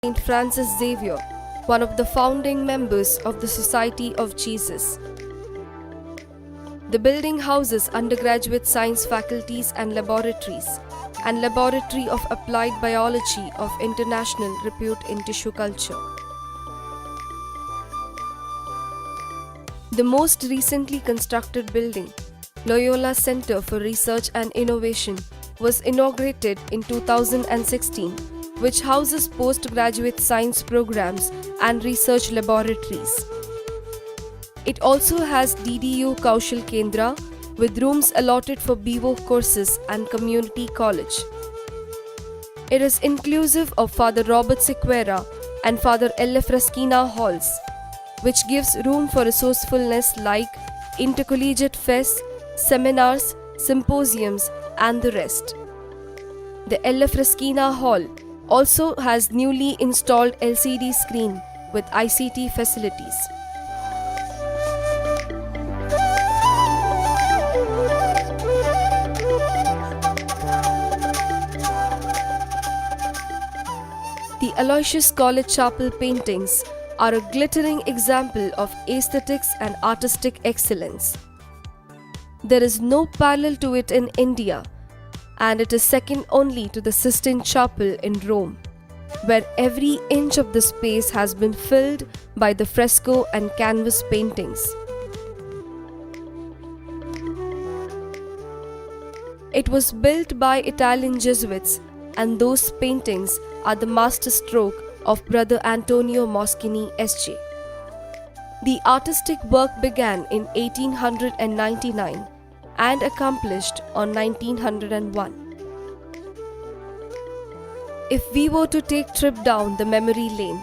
Saint Francis Xavier, one of the founding members of the Society of Jesus. The building houses undergraduate science faculties and laboratories, and Laboratory of Applied Biology of international repute in tissue culture. The most recently constructed building, Loyola Center for Research and Innovation, was inaugurated in 2016, which houses postgraduate science programs and research laboratories. It also has DDU Kaushal Kendra with rooms allotted for BVO courses and community college. It is inclusive of Father Robert Sequeira and Father L. Fraschina halls, which gives room for resourcefulness like intercollegiate fests, seminars, symposiums, and the rest. The L. Fraschina Hall also has newly installed LCD screen with ICT facilities. The Aloysius College Chapel paintings are a glittering example of aesthetics and artistic excellence. There is no parallel to it in India, and it is second only to the Sistine Chapel in Rome, where every inch of the space has been filled by the fresco and canvas paintings. It was built by Italian Jesuits, and those paintings are the masterstroke of Brother Antonio Moschini S.J. The artistic work began in 1899 and accomplished on 1901. If we were to take a trip down the memory lane,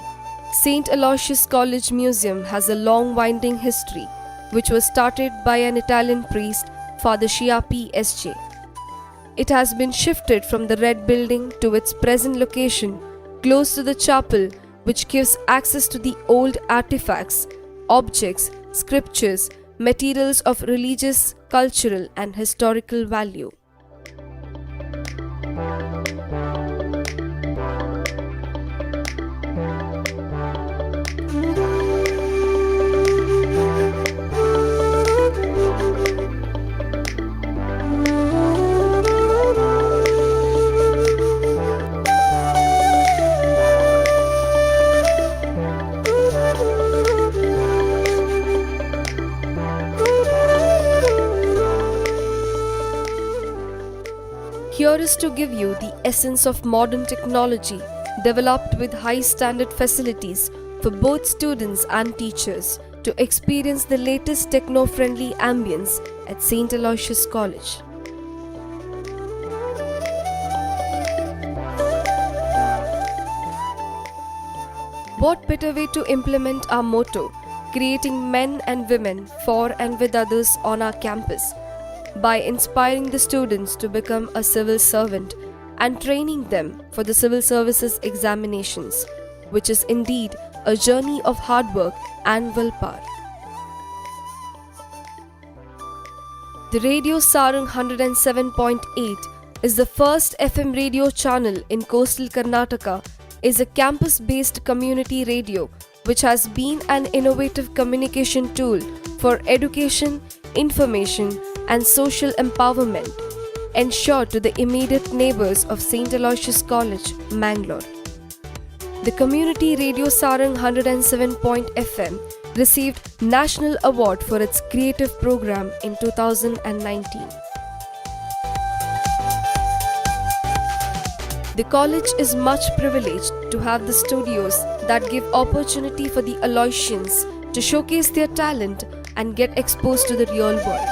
St. Aloysius College Museum has a long winding history, which was started by an Italian priest, Father Schiappi S.J. It has been shifted from the Red Building to its present location close to the chapel, which gives access to the old artifacts, objects, scriptures, materials of religious, cultural, and historical value. Here is to give you the essence of modern technology developed with high standard facilities for both students and teachers to experience the latest techno-friendly ambience at St. Aloysius College. What better way to implement our motto, creating men and women for and with others on our campus, by inspiring the students to become a civil servant and training them for the civil services examinations, which is indeed a journey of hard work and willpower. The Radio Sarang 107.8 is the first FM radio channel in coastal Karnataka, is a campus-based community radio which has been an innovative communication tool for education, information, and social empowerment, ensured to the immediate neighbours of St. Aloysius College, Mangalore. The community Radio Sarang 107.FM received National Award for its creative program in 2019. The college is much privileged to have the studios that give opportunity for the Aloysians to showcase their talent and get exposed to the real world.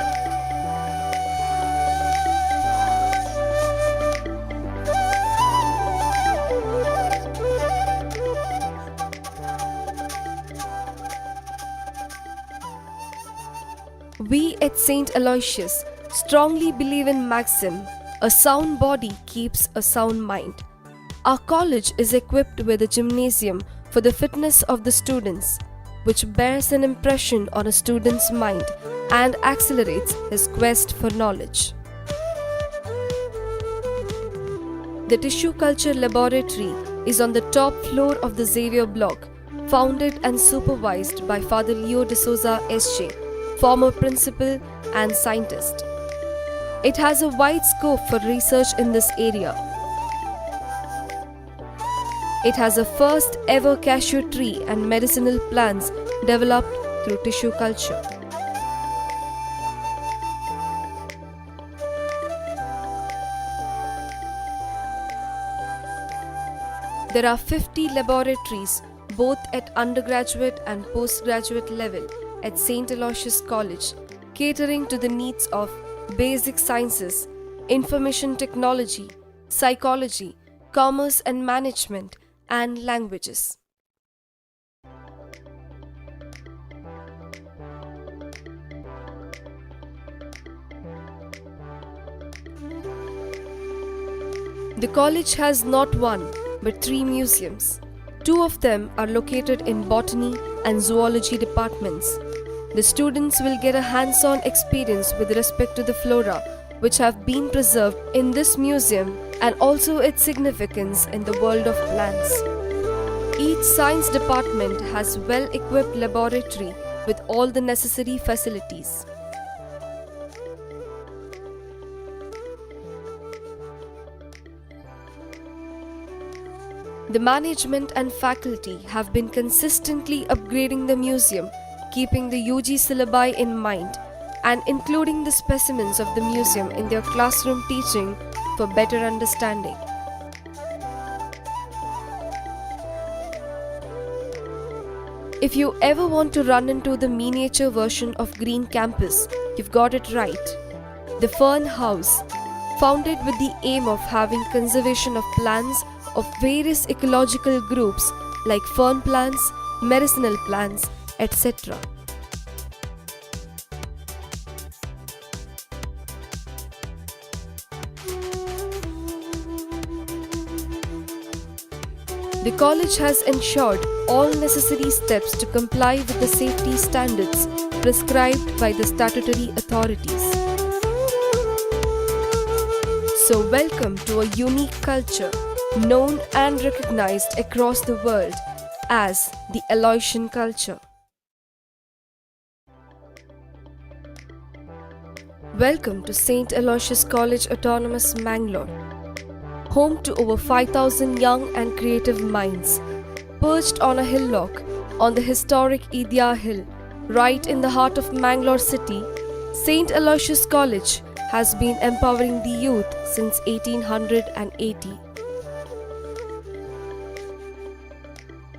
We at St. Aloysius strongly believe in maxim, a sound body keeps a sound mind. Our college is equipped with a gymnasium for the fitness of the students, which bears an impression on a student's mind and accelerates his quest for knowledge. The Tissue Culture Laboratory is on the top floor of the Xavier Block, founded and supervised by Father Leo de Souza S.J., former principal and scientist. It has a wide scope for research in this area. It has a first ever cashew tree and medicinal plants developed through tissue culture. There are 50 laboratories, both at undergraduate and postgraduate level, at St. Aloysius College, catering to the needs of basic sciences, information technology, psychology, commerce and management, and languages. The college has not one but 3 museums. 2 of them are located in botany and zoology departments. The students will get a hands-on experience with respect to the flora which have been preserved in this museum and also its significance in the world of plants. Each science department has well-equipped laboratory with all the necessary facilities. The management and faculty have been consistently upgrading the museum, keeping the UG syllabi in mind and including the specimens of the museum in their classroom teaching for better understanding. If you ever want to run into the miniature version of Green Campus, you've got it right. The Fern House, founded with the aim of having conservation of plants of various ecological groups like fern plants, medicinal plants, etc. The college has ensured all necessary steps to comply with the safety standards prescribed by the statutory authorities. So welcome to a unique culture known and recognized across the world as the Aloysian culture. Welcome to St. Aloysius College Autonomous Mangalore, home to over 5,000 young and creative minds, perched on a hillock on the historic Idya Hill, right in the heart of Mangalore city. St. Aloysius College has been empowering the youth since 1880.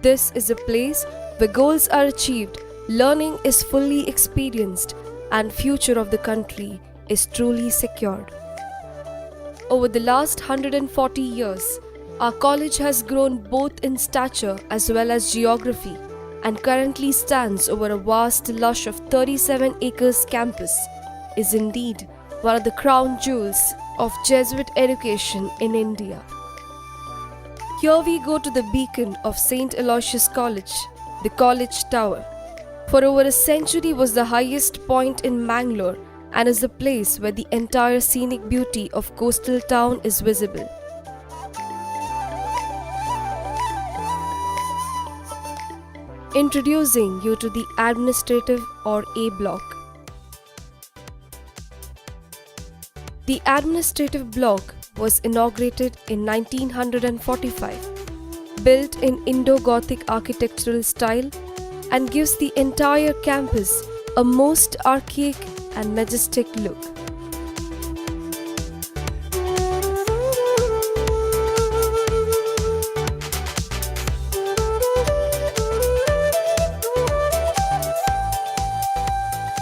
This is a place where goals are achieved, learning is fully experienced, and future of the country is truly secured. Over the last 140 years, our college has grown both in stature as well as geography and currently stands over a vast lush of 37 acres campus, is indeed one of the crown jewels of Jesuit education in India. Here we go to the beacon of St. Aloysius College, the College Tower. For over a century was the highest point in Mangalore and is the place where the entire scenic beauty of coastal town is visible. Introducing you to the administrative or A block. The administrative block was inaugurated in 1945, built in Indo-Gothic architectural style and gives the entire campus a most archaic and majestic look.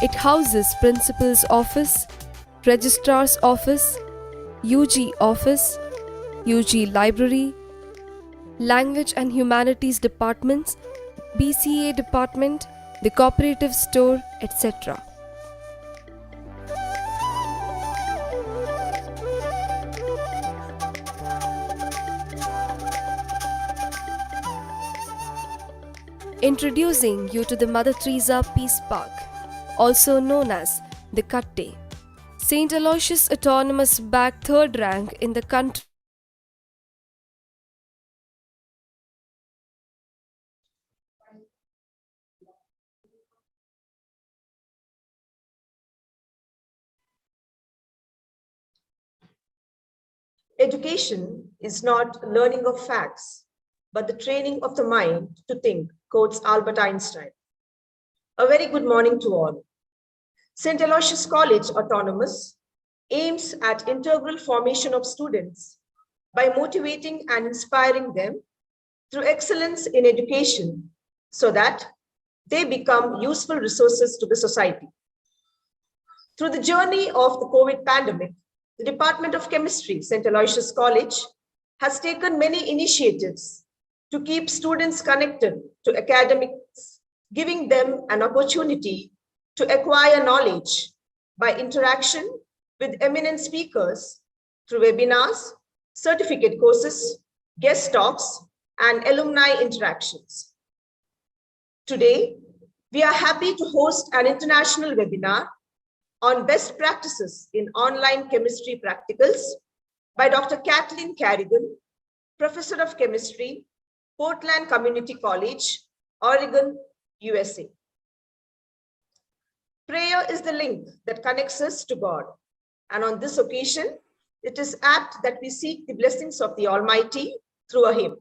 It houses Principal's Office, Registrar's Office, UG Office, UG Library, Language and Humanities Departments, BCA Department, the Cooperative Store, etc. Introducing you to the Mother Teresa Peace Park, also known as the Katte. St. Aloysius Autonomous bagged 3rd rank in the country Education is not learning of facts, but the training of the mind to think, quotes Albert Einstein. A very good morning to all. St. Aloysius College Autonomous aims at integral formation of students by motivating and inspiring them through excellence in education so that they become useful resources to the society. Through the journey of the COVID pandemic, the Department of Chemistry, St. Aloysius College, has taken many initiatives to keep students connected to academics, giving them an opportunity to acquire knowledge by interaction with eminent speakers through webinars, certificate courses, guest talks, and alumni interactions. Today, we are happy to host an international webinar on best practices in online chemistry practicals by Dr. Kathleen Carrigan, Professor of Chemistry, Portland Community College, Oregon, USA. Prayer is the link that connects us to God, and on this occasion, it is apt that we seek the blessings of the Almighty through a hymn.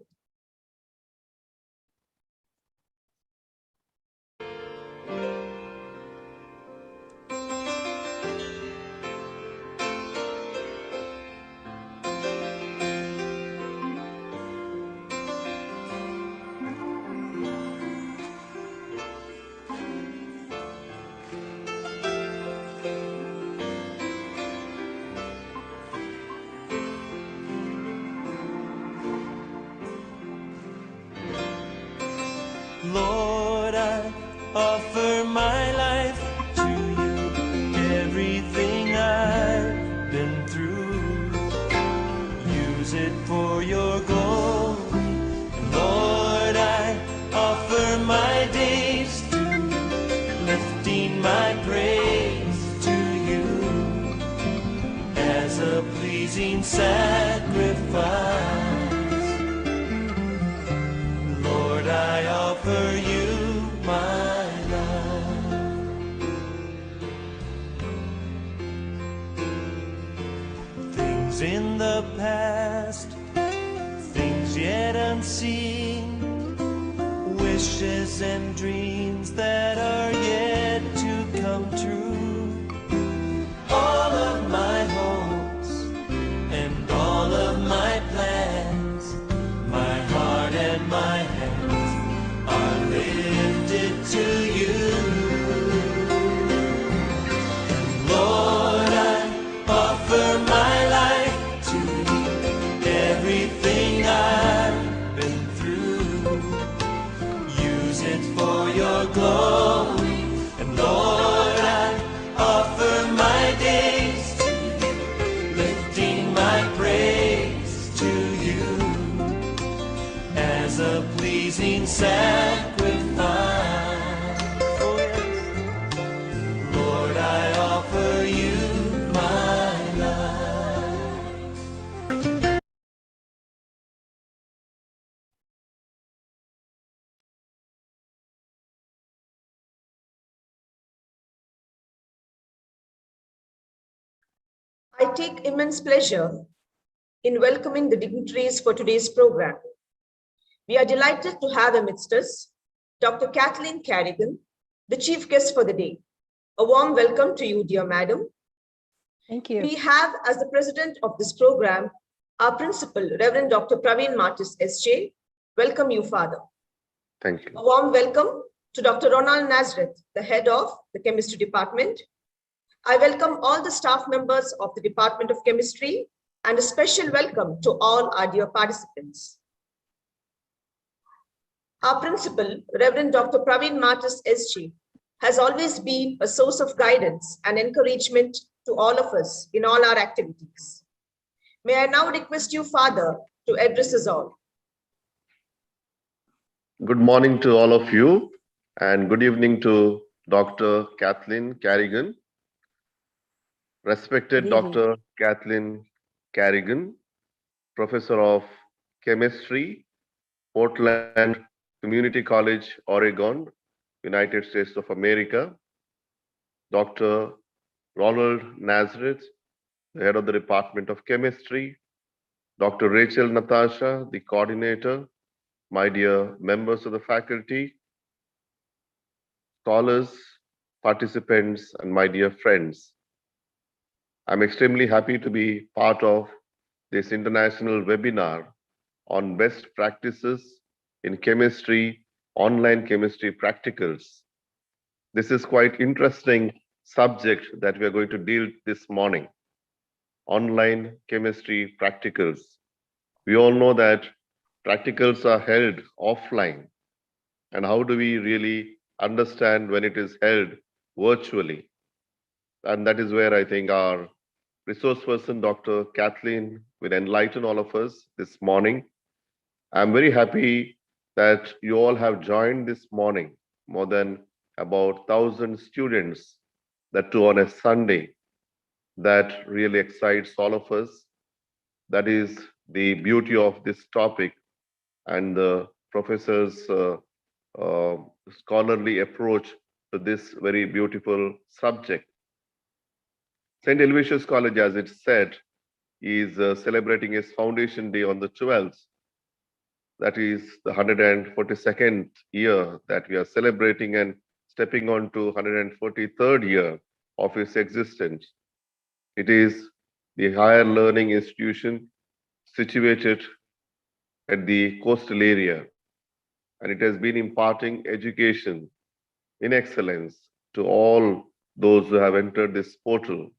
Lord, I offer my life to you, everything I've been through. Use it for your glory. And Lord, I offer my days to you, lifting my praise to you as a pleasing sacrifice. I offer you my life. Things in the past, things yet unseen, wishes and dreams that are yet to come true. All of my hopes and all of my plans, my heart and my hands are lifted to you. And Lord, I offer my life to you, everything I've been through. Use it for your glory. And Lord, I offer my days to you, lifting my praise to you as a pleasing sacrifice. Oh yes. Lord, I offer you my life. I take immense pleasure in welcoming the dignitaries for today's program. We are delighted to have amidst us Dr. Kathleen Carrigan, the chief guest for the day. A warm welcome to you, dear madam. Thank you. We have as the president of this program, our principal, Reverend Dr. Praveen Martis, SJ. Welcome you, Father. Thank you. A warm welcome to Dr. Ronald Nazareth, the head of the chemistry department. I welcome all the staff members of the Department of Chemistry and a special welcome to all our dear participants. Our principal, Reverend Dr. Praveen Martis, SG, has always been a source of guidance and encouragement to all of us in all our activities. May I now request you, Father, to address us all. Good morning to all of you, and good evening to Dr. Kathleen Carrigan. Respected Dr. Kathleen Carrigan, Professor of Chemistry, Portland Community College, Oregon, United States of America. Dr. Ronald Nazareth, the head of the Department of Chemistry, Dr. Rachel Natasha, the coordinator, my dear members of the faculty, scholars, participants, and my dear friends. I'm extremely happy to be part of this international webinar on best practices in chemistry, online chemistry practicals. This is quite interesting subject that we are going to deal this morning. Online chemistry practicals. We all know that practicals are held offline. And how do we really understand when it is held virtually? And that is where I think our resource person, Dr. Kathleen, will enlighten all of us this morning. I'm very happy that you all have joined this morning, more than about 1,000 students, that too on a Sunday. That really excites all of us. That is the beauty of this topic and the professor's scholarly approach to this very beautiful subject. St. Aloysius College, as it said, is celebrating its foundation day on the 12th. That is the 142nd year that we are celebrating and stepping on to 143rd year of its existence. It is the higher learning institution situated at the coastal area, and it has been imparting education in excellence to all those who have entered this portal.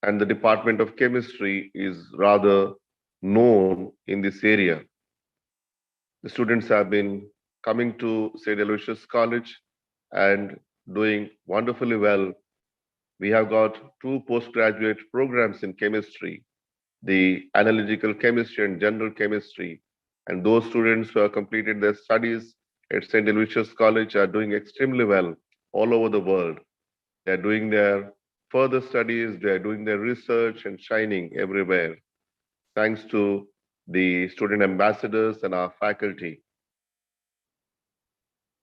And the Department of Chemistry is rather known in this area. The students have been coming to St. Aloysius College and doing wonderfully well. We have got 2 postgraduate programs in chemistry, the analytical chemistry and general chemistry. And those students who have completed their studies at St. Aloysius College are doing extremely well all over the world. They are doing their further studies, they are doing their research and shining everywhere, thanks to the student ambassadors and our faculty.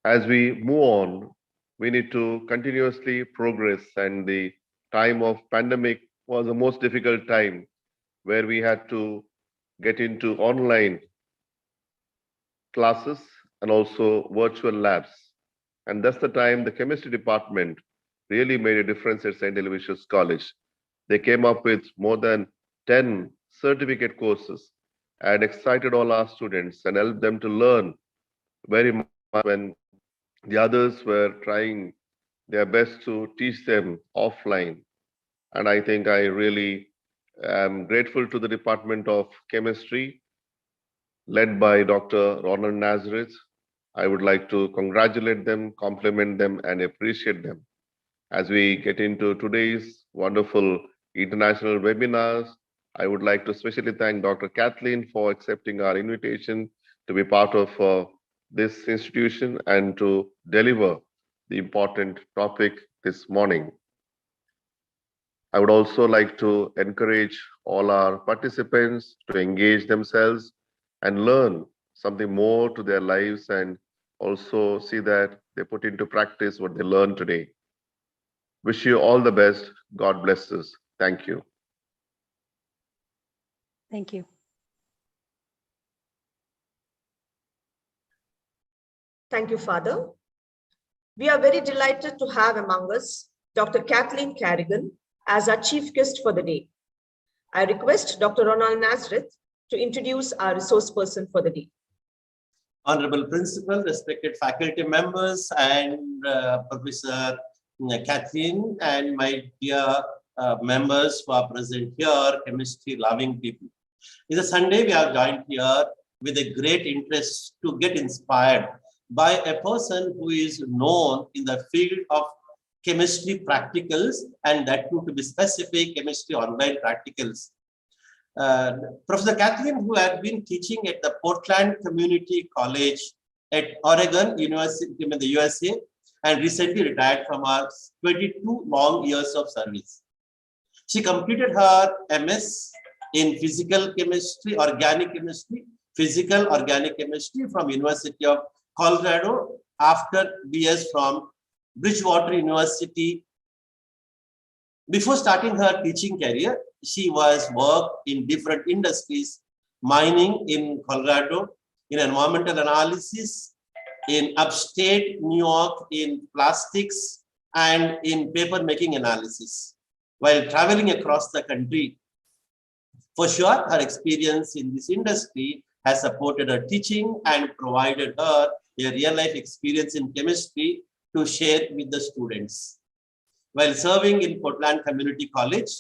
As we move on, we need to continuously progress, and the time of pandemic was the most difficult time where we had to get into online classes and also virtual labs. And that's the time the chemistry department really made a difference at St. Aloysius College. They came up with more than 10 certificate courses and excited all our students and helped them to learn very much when the others were trying their best to teach them offline. And I think I really am grateful to the Department of Chemistry, led by Dr. Ronald Nazareth. I would like to congratulate them, compliment them, and appreciate them. As we get into today's wonderful international webinars, I would like to especially thank Dr. Kathleen for accepting our invitation to be part of this institution and to deliver the important topic this morning. I would also like to encourage all our participants to engage themselves and learn something more to their lives and also see that they put into practice what they learned today. Wish you all the best. God bless us. Thank you. Thank you. Thank you, Father. We are very delighted to have among us Dr. Kathleen Carrigan as our chief guest for the day. I request Dr. Ronald Nazareth to introduce our resource person for the day. Honorable Principal, respected faculty members, and Professor Kathleen, and my dear members who are present here, chemistry-loving people. It's a Sunday. We are joined here with a great interest to get inspired by a person who is known in the field of chemistry practicals, and that too, to be specific, chemistry online practicals. Professor Kathleen, who had been teaching at the Portland Community College at Oregon University in the USA, and recently retired from her 22 long years of service. She completed her MS in physical chemistry, organic chemistry, physical organic chemistry from University of Colorado, after BS from Bridgewater University. Before starting her teaching career, she was worked in different industries mining in Colorado, in environmental analysis, in upstate New York, in plastics, and in paper making analysis. While traveling across the country, for sure, her experience in this industry has supported her teaching and provided her a real-life experience in chemistry to share with the students. While serving in Portland Community College,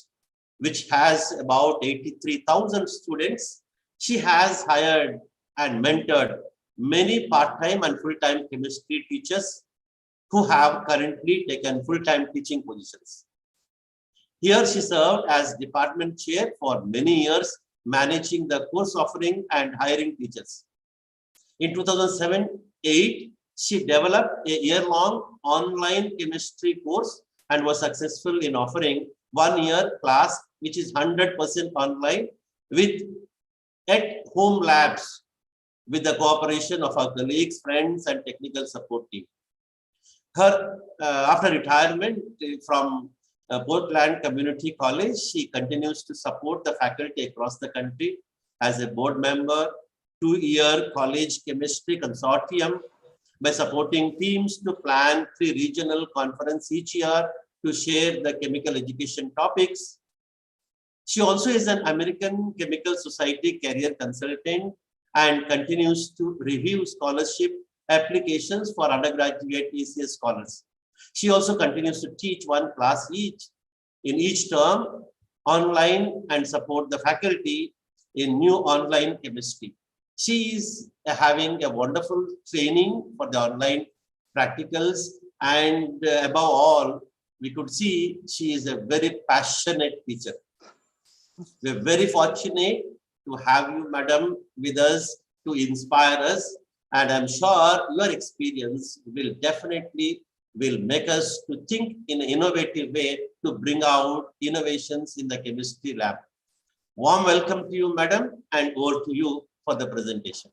which has about 83,000 students, she has hired and mentored many part-time and full-time chemistry teachers who have currently taken full-time teaching positions. Here she served as department chair for many years, managing the course offering and hiring teachers. In 2007-8, she developed a year-long online chemistry course and was successful in offering one-year class, which is 100% online with at-home labs with the cooperation of her colleagues, friends, and technical support team. Her, after retirement from Portland Community College, she continues to support the faculty across the country as a board member, 2-year college chemistry consortium, by supporting teams to plan 3 regional conferences each year to share the chemical education topics. She also is an American Chemical Society career consultant and continues to review scholarship applications for undergraduate ECS scholars. She also continues to teach 1 class each in each term online and support the faculty in new online chemistry. She is having a wonderful training for the online practicals, and above all, we could see she is a very passionate teacher. We're very fortunate to have you, madam, with us to inspire us, and I'm sure your experience will definitely make us to think in an innovative way to bring out innovations in the chemistry lab. Warm welcome to you, madam, and over to you for the presentation.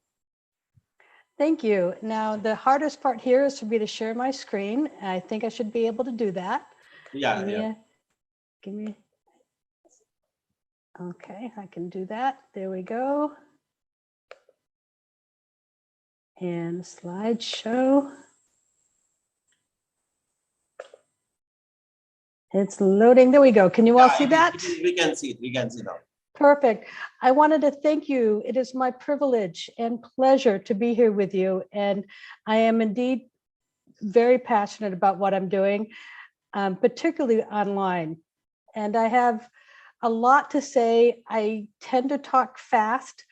Thank you. Now, the hardest part here is for me to share my screen. I think I should be able to do that. Yeah. Give me. Okay, I can do that. There we go. And slideshow. It's loading. There we go. Can you all see that? We can see it. We can see now. Perfect. I wanted to thank you. It is my privilege and pleasure to be here with you. And I am indeed very passionate about what I'm doing, particularly online. And I have a lot to say. I tend to talk fast.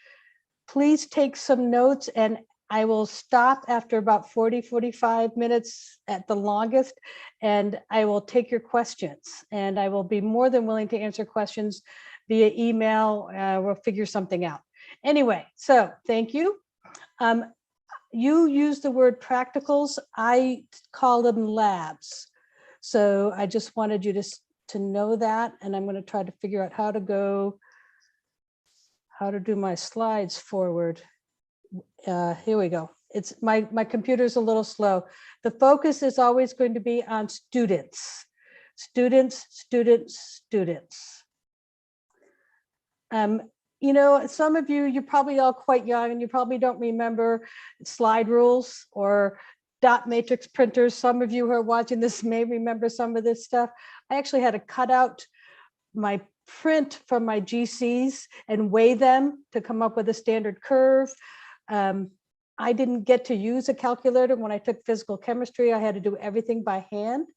Please take some notes, and I will stop after about 40-45 minutes at the longest, and I will take your questions. And I will be more than willing to answer questions via email. We'll figure something out. Anyway, so thank you. You use the word practicals. I call them labs. So I just wanted you to know that, and I'm going to try to figure out how to do my slides forward. Here we go. It's my computer's a little slow. The focus is always going to be on students. You know, some of you're probably all quite young and you probably don't remember slide rules or dot matrix printers. Some of you who are watching this may remember some of this stuff. I actually had to cut out my print from my GCs and weigh them to come up with a standard curve. I didn't get to use a calculator when I took physical chemistry. I had to do everything by hand.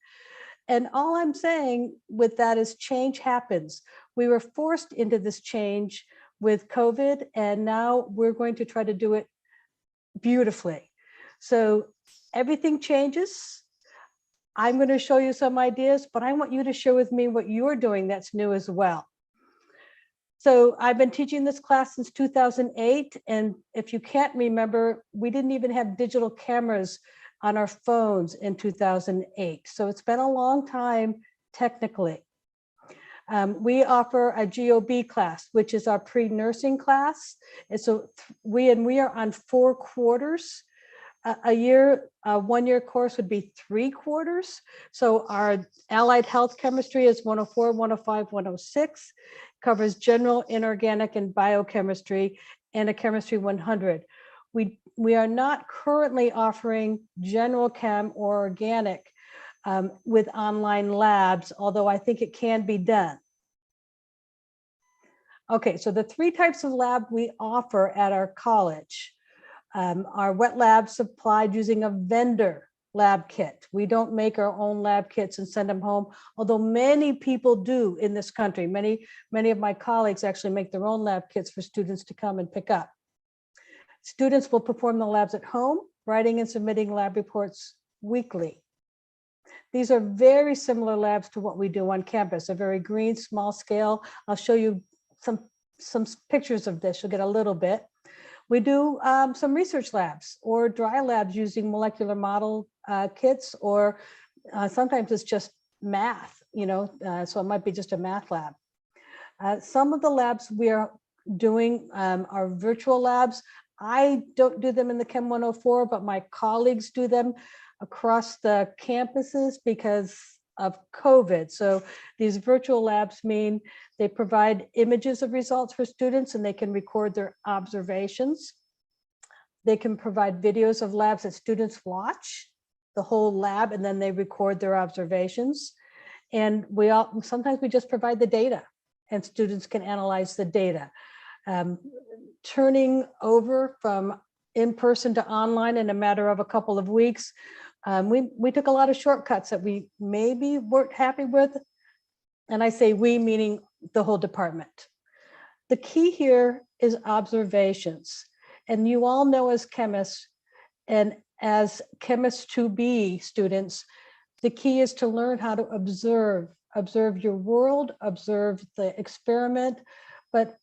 And all I'm saying with that is change happens. We were forced into this change with COVID, and now we're going to try to do it beautifully. So everything changes. I'm going to show you some ideas, but I want you to share with me what you're doing that's new as well. So I've been teaching this class since 2008. And if you can't remember, we didn't even have digital cameras on our phones in 2008. So it's been a long time technically. We offer a GOB class, which is our pre-nursing class. And so we are on 4 quarters. A year, a 1-year course would be 3 quarters. So our allied health chemistry is 104, 105, 106, covers general, inorganic, and biochemistry. and a Chemistry 100. We are not currently offering general chem or organic with online labs, although I think it can be done. Okay, so the 3 types of lab we offer at our college are wet labs supplied using a vendor lab kit. We don't make our own lab kits and send them home, although many people do in this country. Many of my colleagues actually make their own lab kits for students to come and pick up. Students will perform the labs at home, writing and submitting lab reports weekly. These are very similar labs to what we do on campus, a very green, small scale. I'll show you some pictures of this. You'll get a little bit. We do some research labs or dry labs using molecular model kits, or sometimes it's just math, so it might be just a math lab. Some of the labs we are doing are virtual labs. I don't do them in the Chem 104, but my colleagues do them across the campuses because of COVID. So these virtual labs mean they provide images of results for students and they can record their observations. They can provide videos of labs that students watch the whole lab and then they record their observations. And sometimes we just provide the data and students can analyze the data. Turning over from in-person to online in a matter of a couple of weeks, we took a lot of shortcuts that we maybe weren't happy with. And I say we, meaning the whole department. The key here is observations. And you all know as chemists and as chemists to be students, the key is to learn how to observe your world, observe the experiment, but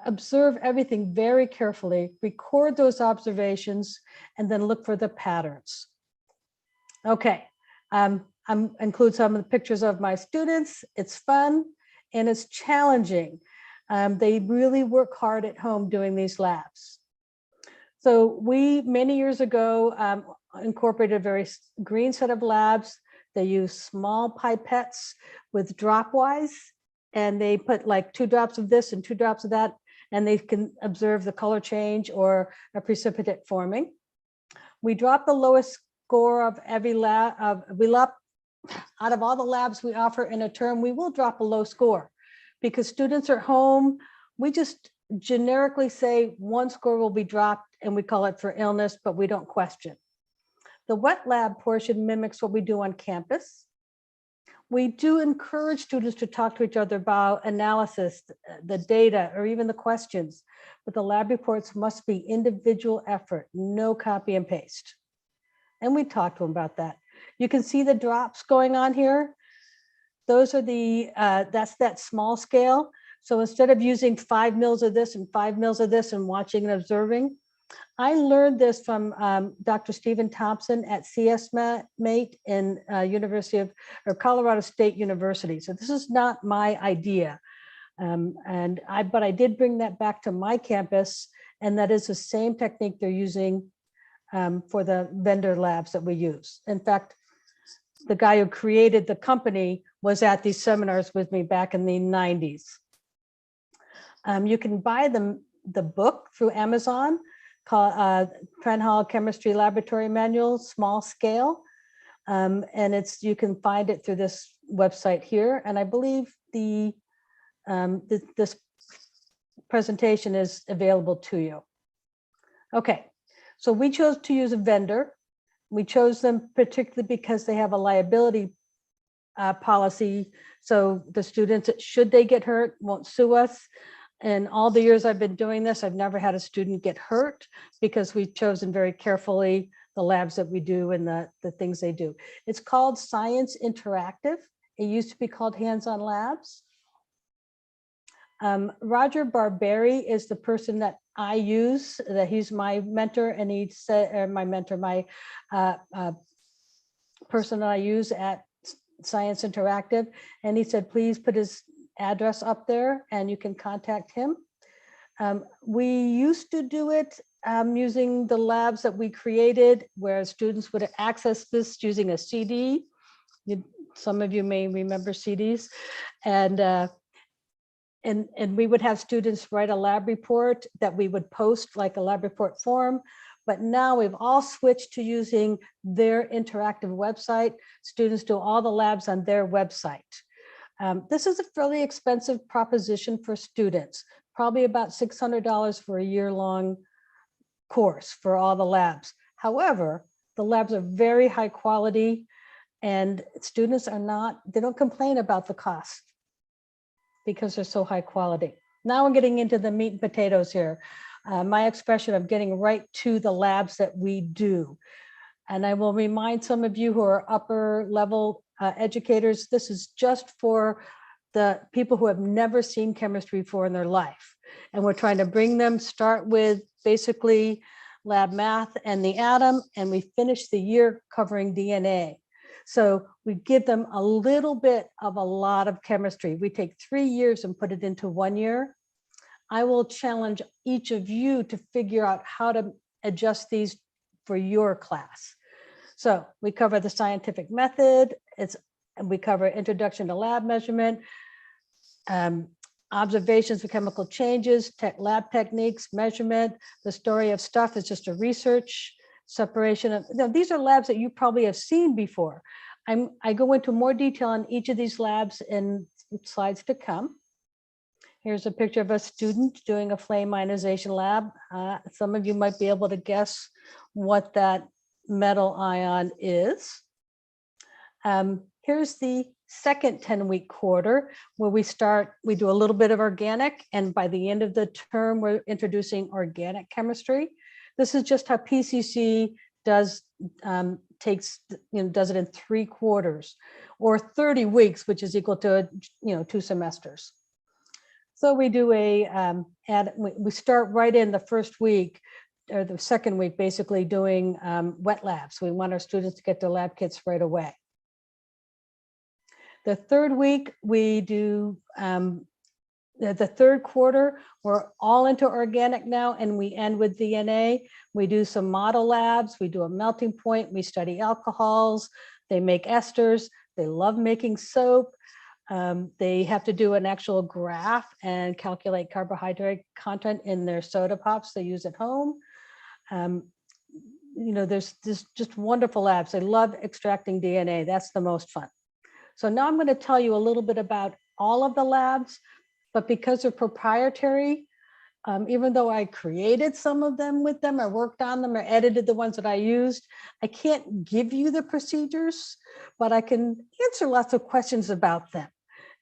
observe everything very carefully, record those observations, and then look for the patterns. Okay, include some of the pictures of my students. It's fun and it's challenging. They really work hard at home doing these labs. So we, many years ago, incorporated a very green set of labs. They use small pipettes with dropwise, and they put like 2 drops of this and 2 drops of that, and they can observe the color change or a precipitate forming. We drop the lowest score of every lab. Out of all the labs we offer in a term, we will drop a low score because students are home. We just generically say 1 score will be dropped and we call it for illness, but we don't question. The wet lab portion mimics what we do on campus. We do encourage students to talk to each other about analysis, the data, or even the questions, but the lab reports must be individual effort, no copy and paste. And we talk to them about that. You can see the drops going on here. Those are that's that small scale. So instead of using 5 mils of this and 5 mils of this and watching and observing, I learned this from Dr. Stephen Thompson at CS-MATE in Colorado State University. So this is not my idea. But I did bring that back to my campus, and that is the same technique they're using for the vendor labs that we use. In fact, the guy who created the company was at these seminars with me back in the 90s. You can buy the book through Amazon called Cranhall Chemistry Laboratory Manual, small scale. And you can find it through this website here. And I believe this presentation is available to you. Okay, so we chose to use a vendor. We chose them particularly because they have a liability policy. So the students, should they get hurt, won't sue us. In all the years I've been doing this, I've never had a student get hurt because we've chosen very carefully the labs that we do and the things they do. It's called Science Interactive. It used to be called Hands-on Labs. Roger Barberi is the person that I use, that he's my mentor, and he said, my person that I use at Science Interactive. And he said, please put his address up there and you can contact him. We used to do it using the labs that we created where students would access this using a CD. Some of you may remember CDs. And and we would have students write a lab report that we would post like a lab report form. But now we've all switched to using their interactive website. Students do all the labs on their website. This is a fairly expensive proposition for students, probably about $600 for a year-long course for all the labs. However, the labs are very high quality and students they don't complain about the cost because they're so high quality. Now we're getting into the meat and potatoes here. My expression of getting right to the labs that we do. And I will remind some of you who are upper level educators, this is just for the people who have never seen chemistry before in their life. And we're trying to bring them, start with basically lab math and the atom, and we finish the year covering DNA. So we give them a little bit of a lot of chemistry. We take 3 years and put it into 1 year. I will challenge each of you to figure out how to adjust these for your class. So we cover the scientific method, and we cover introduction to lab measurement, observations of chemical changes, lab techniques, measurement. The story of stuff is just a research separation of, these are labs that you probably have seen before. I go into more detail on each of these labs in slides to come. Here's a picture of a student doing a flame ionization lab. Some of you might be able to guess what that metal ion is. Here's the second 10-week quarter where we do a little bit of organic, and by the end of the term, we're introducing organic chemistry. This is just how PCC does does it in 3 quarters or 30 weeks, which is equal to 2 semesters. So we do we start right in the first week or the second week, basically doing wet labs. We want our students to get their lab kits right away. The third week, we do the third quarter, we're all into organic now, and we end with DNA. We do some model labs, we do a melting point, we study alcohols, they make esters, they love making soap. They have to do an actual graph and calculate carbohydrate content in their soda pops they use at home. There's just wonderful labs. They love extracting DNA. That's the most fun. So now I'm going to tell you a little bit about all of the labs, but because they're proprietary, even though I created some of them with them, I worked on them, or edited the ones that I used, I can't give you the procedures, but I can answer lots of questions about them.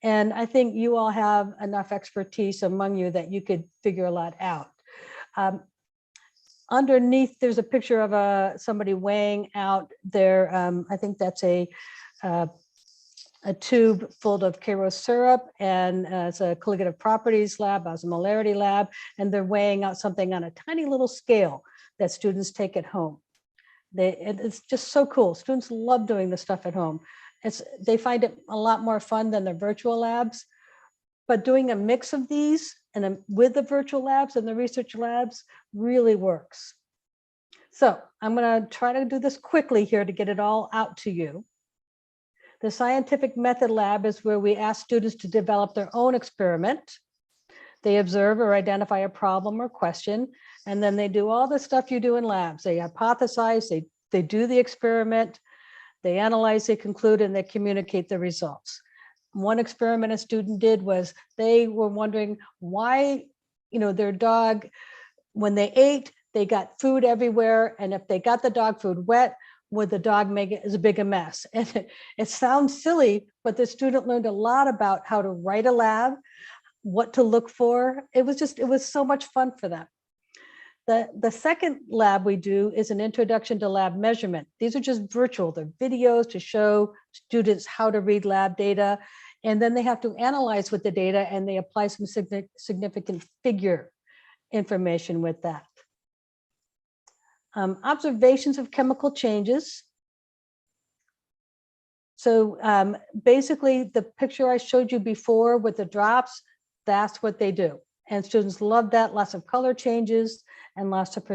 And I think you all have enough expertise among you that you could figure a lot out. Underneath, there's a picture of somebody weighing out their, I think that's a tube full of Karo syrup, and it's a colligative properties lab, osmolarity lab, and they're weighing out something on a tiny little scale that students take at home. It's just so cool. Students love doing this stuff at home. They find it a lot more fun than the virtual labs, but doing a mix of these and with the virtual labs and the research labs really works. So I'm going to try to do this quickly here to get it all out to you. The scientific method lab is where we ask students to develop their own experiment. They observe or identify a problem or question, and then they do all the stuff you do in labs. They hypothesize, they do the experiment, they analyze, they conclude, and they communicate the results. One experiment a student did was they were wondering why, their dog, when they ate, they got food everywhere, and if they got the dog food wet, would the dog make it as big a mess? And it sounds silly, but the student learned a lot about how to write a lab, what to look for. It was so much fun for them. The second lab we do is an introduction to lab measurement. These are just virtual. They're videos to show students how to read lab data. And then they have to analyze with the data, and they apply some significant figure information with that. Observations of chemical changes. So basically the picture I showed you before with the drops, that's what they do. And students love that, lots of color changes and lots of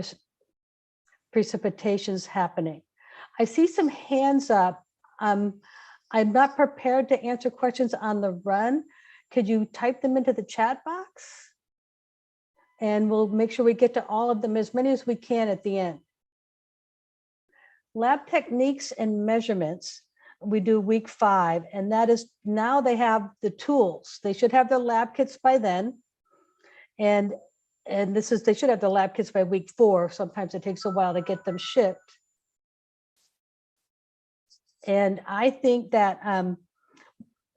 precipitations happening. I see some hands up. I'm not prepared to answer questions on the run. Could you type them into the chat box? And we'll make sure we get to all of them, as many as we can at the end. Lab techniques and measurements, we do week 5, and that is now they have the tools. They should have their lab kits by then. And this is, they should have the lab kits by week 4. Sometimes it takes a while to get them shipped. And I think that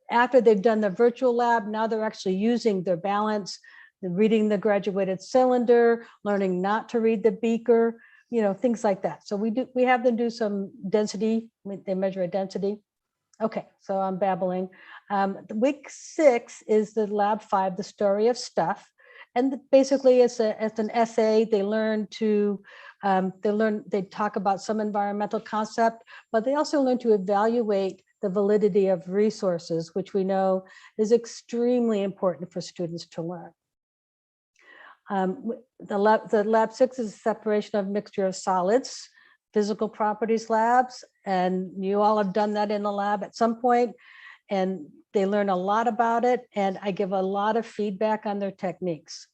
after they've done the virtual lab, now they're actually using their balance, reading the graduated cylinder, learning not to read the beaker, you know, things like that. So we have them do some density, they measure a density. Okay, so I'm babbling. Week 6 is the lab 5, the story of stuff. And basically it's an essay. They learn to, they talk about some environmental concept, but they also learn to evaluate the validity of resources, which we know is extremely important for students to learn. The lab 6 is a separation of mixture of solids, physical properties labs, and you all have done that in the lab at some point, and they learn a lot about it, and I give a lot of feedback on their techniques.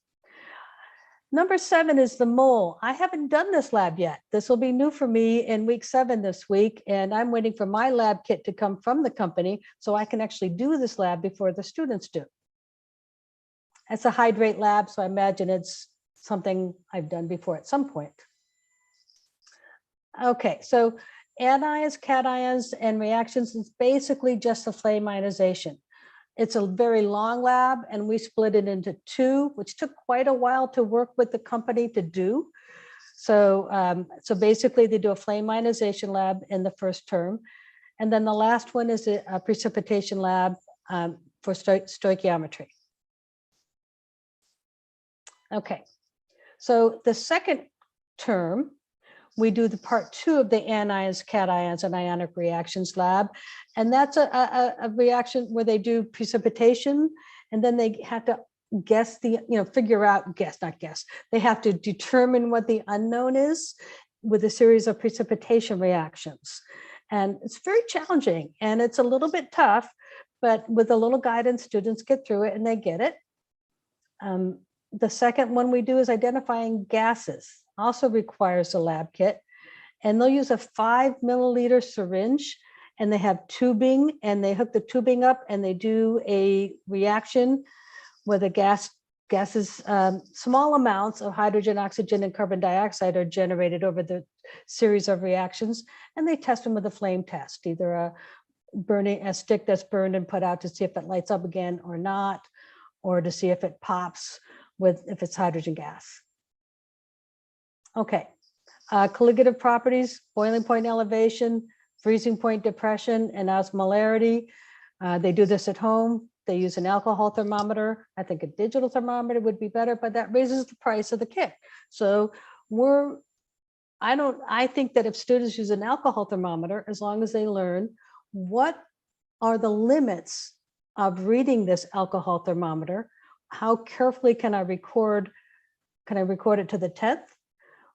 Number 7 is the mole. I haven't done this lab yet. This will be new for me in week 7 this week, and I'm waiting for my lab kit to come from the company so I can actually do this lab before the students do. It's a hydrate lab, so I imagine it's something I've done before at some point. Okay, so anions, cations, and reactions is basically just a flame ionization. It's a very long lab, and we split it into 2, which took quite a while to work with the company to do. So, so basically they do a flame ionization lab in the first term. And then the last one is a precipitation lab for stoichiometry. Okay, so the second term, we do the part 2 of the anions, cations, and ionic reactions lab. And that's a reaction where they do precipitation, and then they have to guess the, figure out, not guess. They have to determine what the unknown is with a series of precipitation reactions. And it's very challenging, and it's a little bit tough, but with a little guidance, students get through it and they get it. The second one we do is identifying gases, also requires a lab kit, and they'll use a 5 milliliter syringe, and they have tubing, and they hook the tubing up, and they do a reaction where the gases, small amounts of hydrogen, oxygen, and carbon dioxide are generated over the series of reactions, and they test them with a flame test, either a stick that's burned and put out to see if it lights up again or not, or to see if it pops if it's hydrogen gas. Okay, colligative properties, boiling point elevation, freezing point depression, and osmolarity. They do this at home. They use an alcohol thermometer. I think a digital thermometer would be better, but that raises the price of the kit. So I think that if students use an alcohol thermometer, as long as they learn what are the limits of reading this alcohol thermometer, how carefully can I record it to the 10th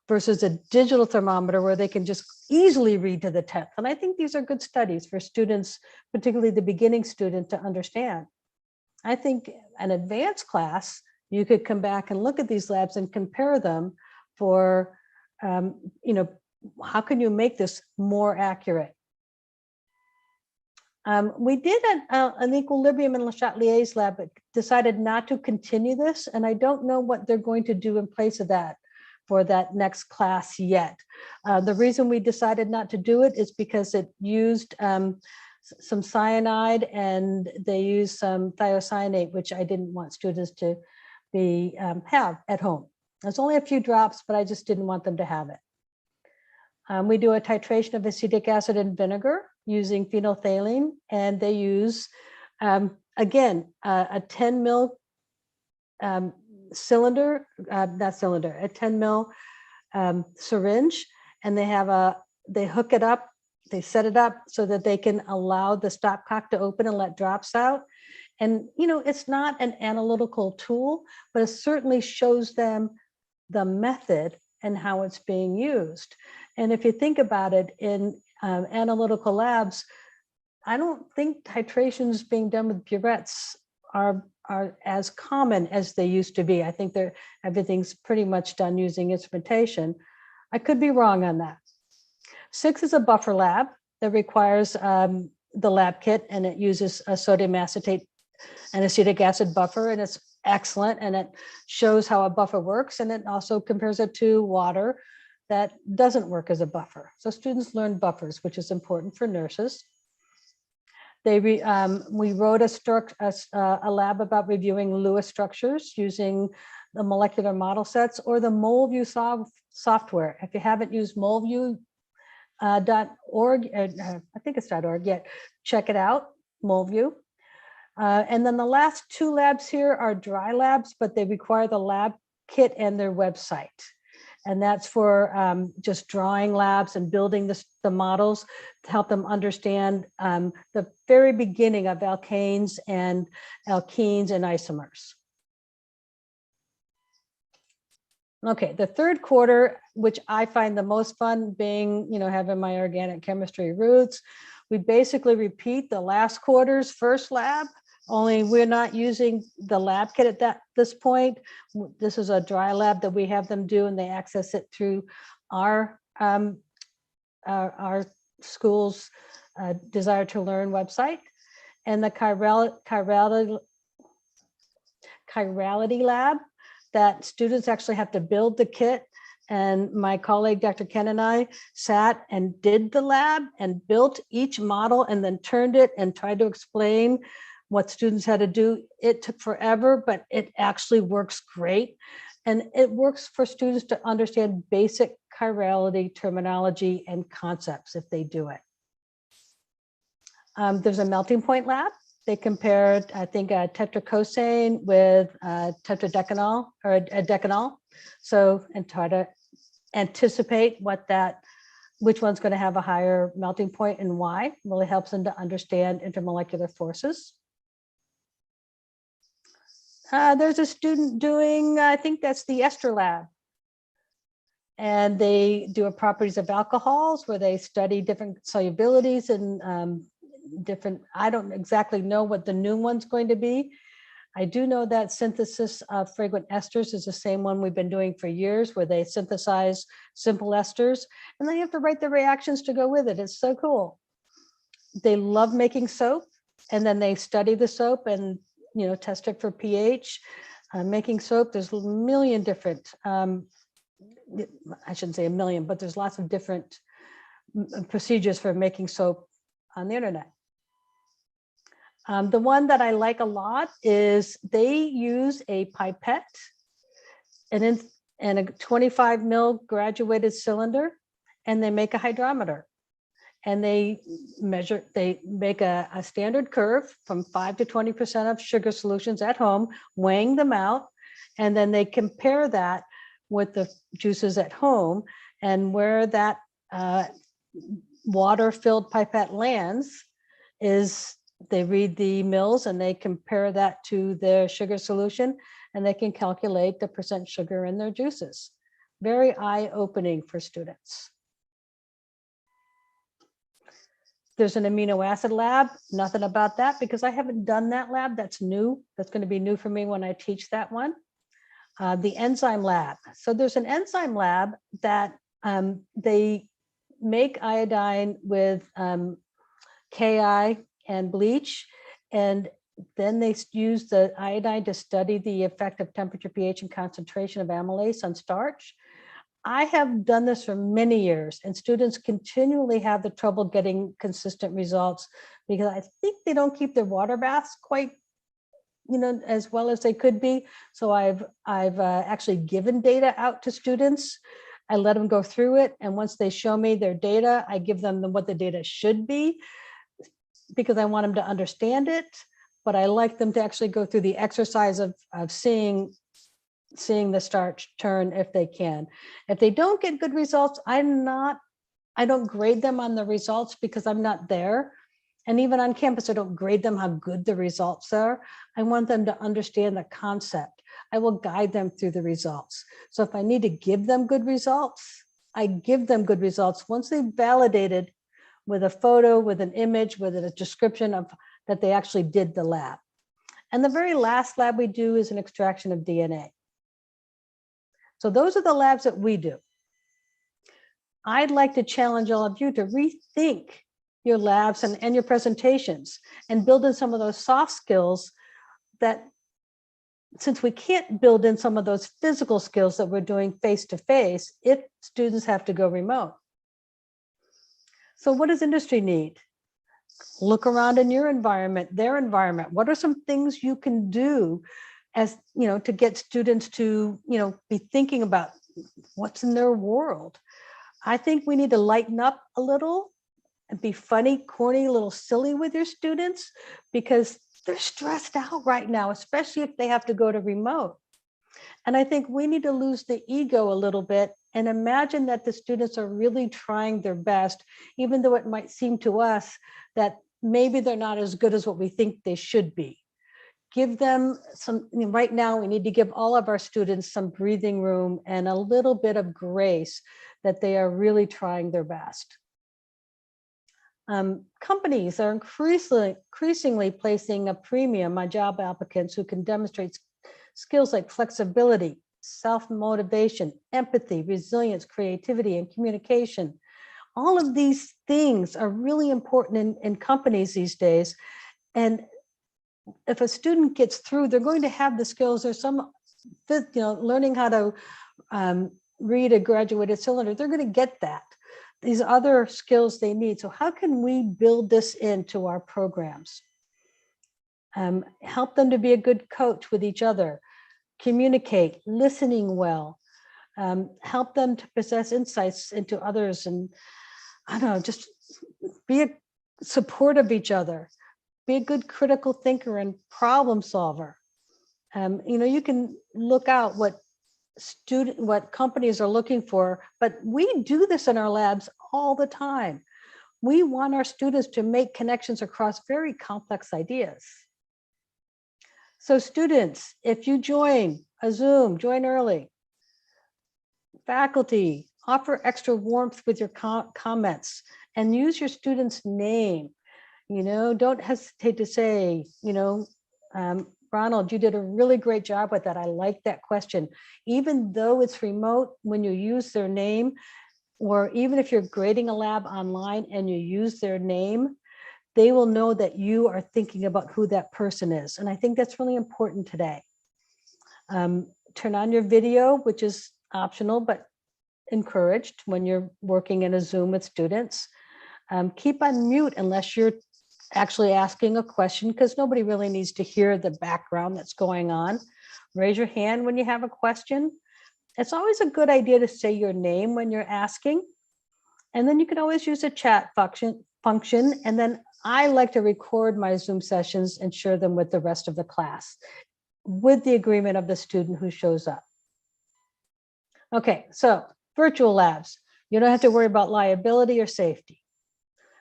versus a digital thermometer where they can just easily read to the 10th. And I think these are good studies for students, particularly the beginning student, to understand. I think an advanced class, you could come back and look at these labs and compare them for, how can you make this more accurate? We did an equilibrium in Le Chatelier's lab, but decided not to continue this. And I don't know what they're going to do in place of that for that next class yet. The reason we decided not to do it is because it used some cyanide, and they used some thiocyanate, which I didn't want students to have at home. There's only a few drops, but I just didn't want them to have it. We do a titration of acetic acid and vinegar using phenolphthalein, and they use, again, a 10 mil cylinder, not cylinder, a 10 mil syringe, and they hook it up, they set it up so that they can allow the stopcock to open and let drops out. And, it's not an analytical tool, but it certainly shows them the method and how it's being used. And if you think about it, in analytical labs, I don't think titration is being done with burettes are as common as they used to be. I think everything's pretty much done using instrumentation. I could be wrong on that. 6 is a buffer lab that requires the lab kit, and it uses a sodium acetate and acetic acid buffer, and it's excellent, and it shows how a buffer works, and it also compares it to water that doesn't work as a buffer. So students learn buffers, which is important for nurses. We wrote a lab about reviewing Lewis structures using the molecular model sets or the MolView software. If you haven't used MolView, .org, I think it's .org yet, check it out, MolView. And then the last 2 labs here are dry labs, but they require the lab kit and their website. And that's for just drawing labs and building the models to help them understand the very beginning of alkanes and alkenes and isomers. Okay, the third quarter, which I find the most fun, being, having my organic chemistry roots, we basically repeat the last quarter's first lab, only we're not using the lab kit at this point. This is a dry lab that we have them do, and they access it through our school's Desire to Learn website. And the chirality lab, that students actually have to build the kit. And my colleague, Dr. Ken, and I sat and did the lab and built each model and then turned it and tried to explain what students had to do. It took forever, but it actually works great. And it works for students to understand basic chirality terminology and concepts if they do it. There's a melting point lab. They compared, I think, a tetracosane with tetradecanol or a decanol. So, and try to anticipate which one's going to have a higher melting point and why. Really helps them to understand intermolecular forces. There's a student doing, I think that's the ester lab. And they do a properties of alcohols where they study different solubilities and different, I don't exactly know what the new one's going to be. I do know that synthesis of fragrant esters is the same one we've been doing for years, where they synthesize simple esters and then you have to write the reactions to go with it. It's so cool. They love making soap, and then they study the soap and test it for pH. Making soap, there's a million different, I shouldn't say a million, but there's lots of different procedures for making soap on the internet. The one that I like a lot is they use a pipette and a 25 mil graduated cylinder, and they make a hydrometer. And they make a standard curve from 5 to 20% of sugar solutions at home, weighing them out. And then they compare that with the juices at home, and where that water-filled pipette lands is they read the mils and they compare that to their sugar solution, and they can calculate the percent sugar in their juices. Very eye-opening for students. There's an amino acid lab, nothing about that because I haven't done that lab. That's new. That's going to be new for me when I teach that one. The enzyme lab. So there's an enzyme lab that they make iodine with Ki and bleach, and then they use the iodine to study the effect of temperature, pH, and concentration of amylase on starch. I have done this for many years, and students continually have the trouble getting consistent results because I think they don't keep their water baths quite, as well as they could be. So I've actually given data out to students. I let them go through it, and once they show me their data, I give them what the data should be, because I want them to understand it, but I like them to actually go through the exercise of seeing the starch turn if they can. If they don't get good results, I don't grade them on the results because I'm not there. And even on campus, I don't grade them how good the results are. I want them to understand the concept. I will guide them through the results. So if I need to give them good results, I give them good results once they've validated with a photo, with an image, with a description of that they actually did the lab. And the very last lab we do is an extraction of DNA. So those are the labs that we do. I'd like to challenge all of you to rethink your labs and your presentations and build in some of those soft skills that, since we can't build in some of those physical skills that we're doing face-to-face, if students have to go remote. So what does industry need? Look around in your environment, their environment. What are some things you can do as, to get students to, be thinking about what's in their world? I think we need to lighten up a little and be funny, corny, a little silly with your students, because they're stressed out right now, especially if they have to go to remote. And I think we need to lose the ego a little bit and imagine that the students are really trying their best, even though it might seem to us that maybe they're not as good as what we think they should be. Give them some, right now we need to give all of our students some breathing room and a little bit of grace that they are really trying their best. Companies are increasingly placing a premium on job applicants who can demonstrate skills like flexibility, self-motivation, empathy, resilience, creativity, and communication. All of these things are really important in companies these days. And if a student gets through, they're going to have the skills. There's some, learning how to read a graduated cylinder, they're going to get that. These other skills they need. So how can we build this into our programs? Help them to be a good coach with each other, communicate, listening well, help them to possess insights into others, and I don't know, just be a support of each other, be a good critical thinker and problem solver. You can look out what companies are looking for, but we do this in our labs all the time. We want our students to make connections across very complex ideas. So students, if you join a Zoom, join early. Faculty, offer extra warmth with your comments and use your student's name. Don't hesitate to say, Ronald, you did a really great job with that. I like that question. Even though it's remote, when you use their name, or even if you're grading a lab online and you use their name, they will know that you are thinking about who that person is. And I think that's really important today. Turn on your video, which is optional, but encouraged when you're working in a Zoom with students. Keep on mute unless you're actually asking a question, because nobody really needs to hear the background that's going on. Raise your hand when you have a question. It's always a good idea to say your name when you're asking. And then you can always use a chat function. And then I like to record my Zoom sessions and share them with the rest of the class with the agreement of the student who shows up. Okay, so virtual labs. You don't have to worry about liability or safety.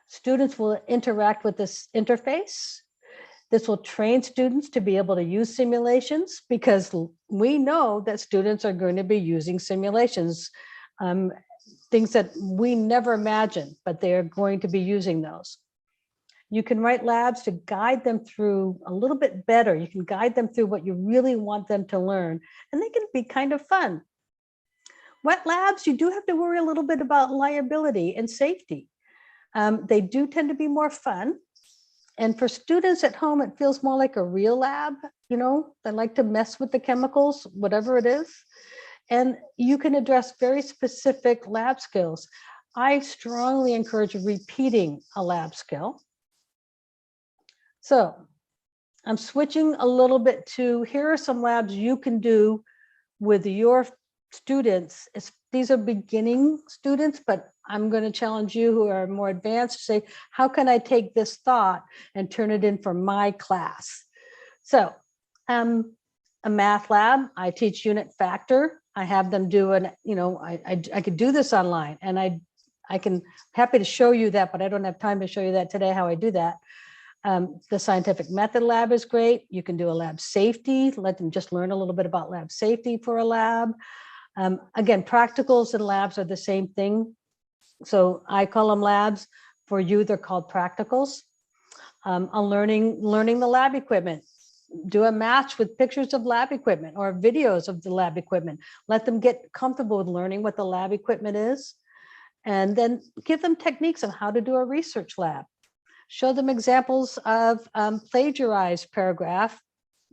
Students will interact with this interface. This will train students to be able to use simulations, because we know that students are going to be using simulations, things that we never imagined, but they are going to be using those. You can write labs to guide them through a little bit better. You can guide them through what you really want them to learn, and they can be kind of fun. Wet labs, you do have to worry a little bit about liability and safety. They do tend to be more fun. And for students at home, it feels more like a real lab. They like to mess with the chemicals, whatever it is. And you can address very specific lab skills. I strongly encourage repeating a lab skill. So I'm switching a little bit to, here are some labs you can do with your students. These are beginning students, but I'm going to challenge you who are more advanced to say, how can I take this thought and turn it in for my class? So a math lab, I teach unit factor. I have them do I could do this online, and I can happy to show you that, but I don't have time to show you that today, how I do that. The scientific method lab is great. You can do a lab safety, let them just learn a little bit about lab safety for a lab. Again, practicals and labs are the same thing. So I call them labs. For you, they're called practicals. Learning the lab equipment. do a match with pictures of lab equipment or videos of the lab equipment. Let them get comfortable with learning what the lab equipment is, and then give them techniques on how to do a research lab. Show them examples of plagiarized paragraph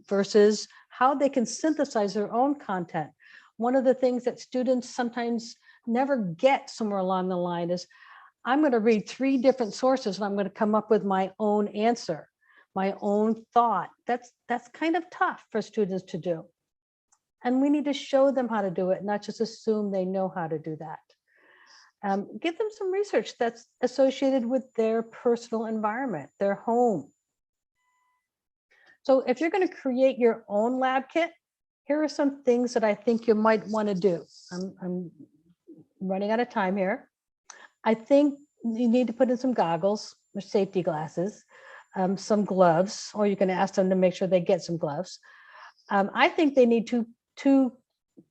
versus how they can synthesize their own content. One of the things that students sometimes never get somewhere along the line is, I'm going to read 3 different sources and I'm going to come up with my own answer, my own thought. That's kind of tough for students to do. And we need to show them how to do it, not just assume they know how to do that. Give them some research that's associated with their personal environment, their home. So if you're going to create your own lab kit, here are some things that I think you might want to do. I'm running out of time here. I think you need to put in some goggles or safety glasses, some gloves, or you can ask them to make sure they get some gloves. I think they need two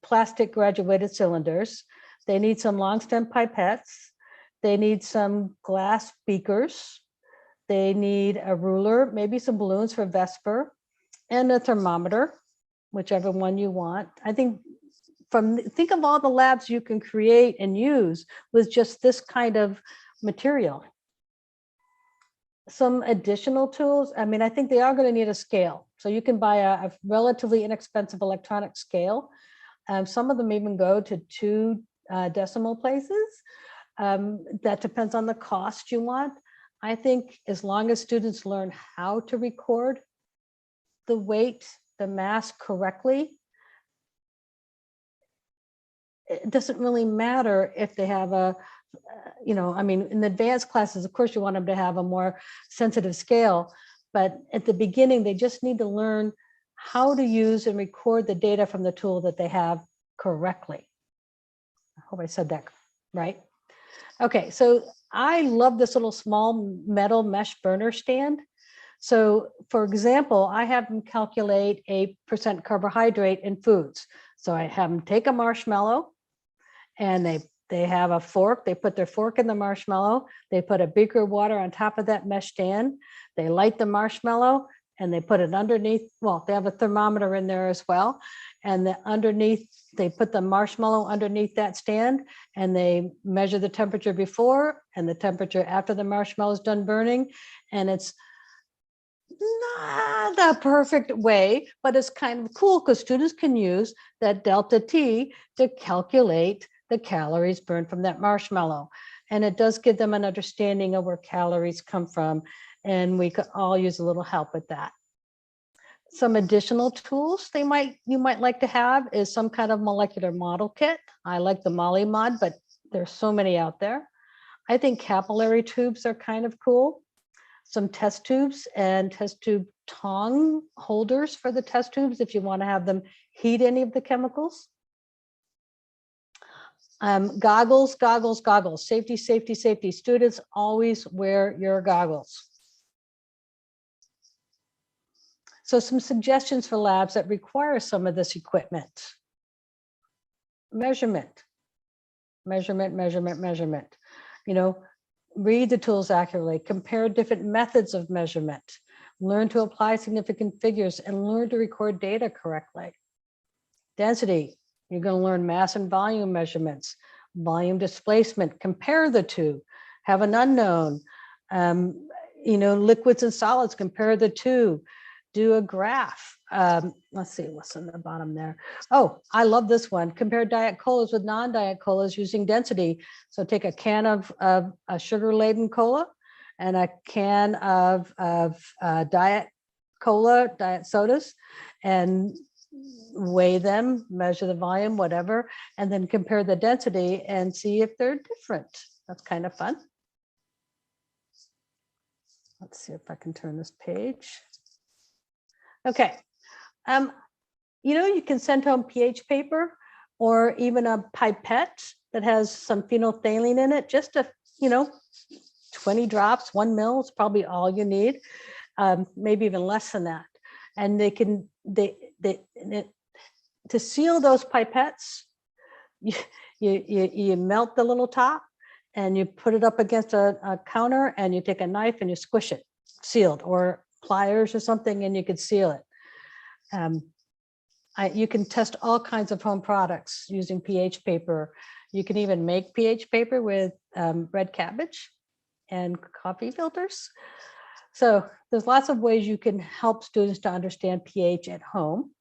plastic graduated cylinders. They need some long stem pipettes. They need some glass beakers. They need a ruler, maybe some balloons for Vesper, and a thermometer, whichever one you want. I think think of all the labs you can create and use with just this kind of material. Some additional tools, I mean, I think they are going to need a scale. So you can buy a relatively inexpensive electronic scale. Some of them even go to 2 decimal places. That depends on the cost you want. I think as long as students learn how to record the weight, the mass correctly, it doesn't really matter if they have a, I mean, in the advanced classes, of course, you want them to have a more sensitive scale, but at the beginning, they just need to learn how to use and record the data from the tool that they have correctly. I hope I said that right. Okay, so I love this little small metal mesh burner stand. So for example, I have them calculate a % carbohydrate in foods. So I have them take a marshmallow and they have a fork. They put their fork in the marshmallow. They put a beaker of water on top of that mesh stand. They light the marshmallow and they put it underneath. Well, they have a thermometer in there as well. And they put the marshmallow underneath that stand and they measure the temperature before and the temperature after the marshmallow is done burning. And it's not the perfect way, but it's kind of cool because students can use that delta T to calculate the calories burned from that marshmallow. And it does give them an understanding of where calories come from. And we could all use a little help with that. Some additional tools you might like to have is some kind of molecular model kit. I like the MollyMod, but there's so many out there. I think capillary tubes are kind of cool. Some test tubes and test tube tongue holders for the test tubes if you want to have them heat any of the chemicals. Goggles, safety, safety, safety. Students, always wear your goggles. So some suggestions for labs that require some of this equipment. Measurement. Read the tools accurately, compare different methods of measurement, learn to apply significant figures, and learn to record data correctly. Density, you're going to learn mass and volume measurements, volume displacement, compare the two, have an unknown, liquids and solids, compare the two, do a graph. Let's see what's on the bottom there. Oh, I love this one. Compare diet colas with non-diet colas using density. So take a can of a sugar-laden cola and a can of diet cola, diet sodas, and weigh them, measure the volume, whatever, and then compare the density and see if they're different. That's kind of fun. Let's see if I can turn this page. Okay, you can send home pH paper or even a pipette that has some phenolphthalein in it, just 20 drops, 1 ml is probably all you need, maybe even less than that. And to seal those pipettes, you melt the little top and you put it up against a counter and you take a knife and you squish it, sealed, or pliers or something, and you could seal it. You can test all kinds of home products using pH paper. You can even make pH paper with red cabbage and coffee filters. So there's lots of ways you can help students to understand pH at home.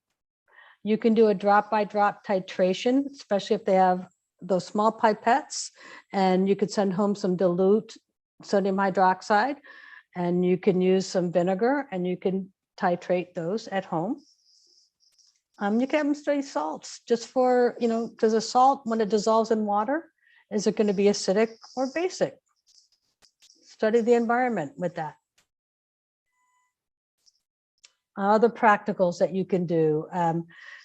You can do a drop-by-drop titration, especially if they have those small pipettes, and you could send home some dilute sodium hydroxide, and you can use some vinegar, and you can titrate those at home. You can have them study salts just for, does a salt, when it dissolves in water, is it going to be acidic or basic? Study the environment with that. Other practicals that you can do.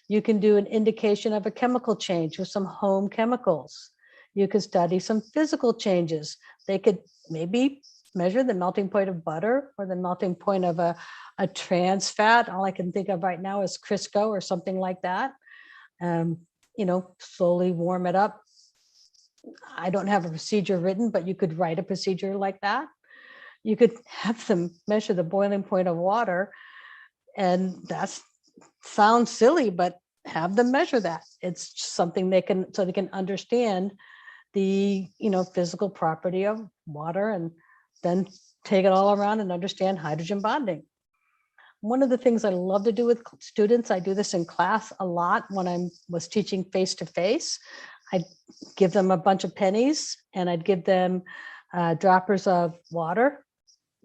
You can do an indication of a chemical change with some home chemicals. You could study some physical changes. They could maybe measure the melting point of butter or the melting point of a trans fat. All I can think of right now is Crisco or something like that. Slowly warm it up. I don't have a procedure written, but you could write a procedure like that. You could have them measure the boiling point of water, and that sounds silly, but have them measure that. It's something they can understand the physical property of water, and then take it all around and understand hydrogen bonding. One of the things I love to do with students, I do this in class a lot when I was teaching face-to-face. I'd give them a bunch of pennies, and I'd give them droppers of water,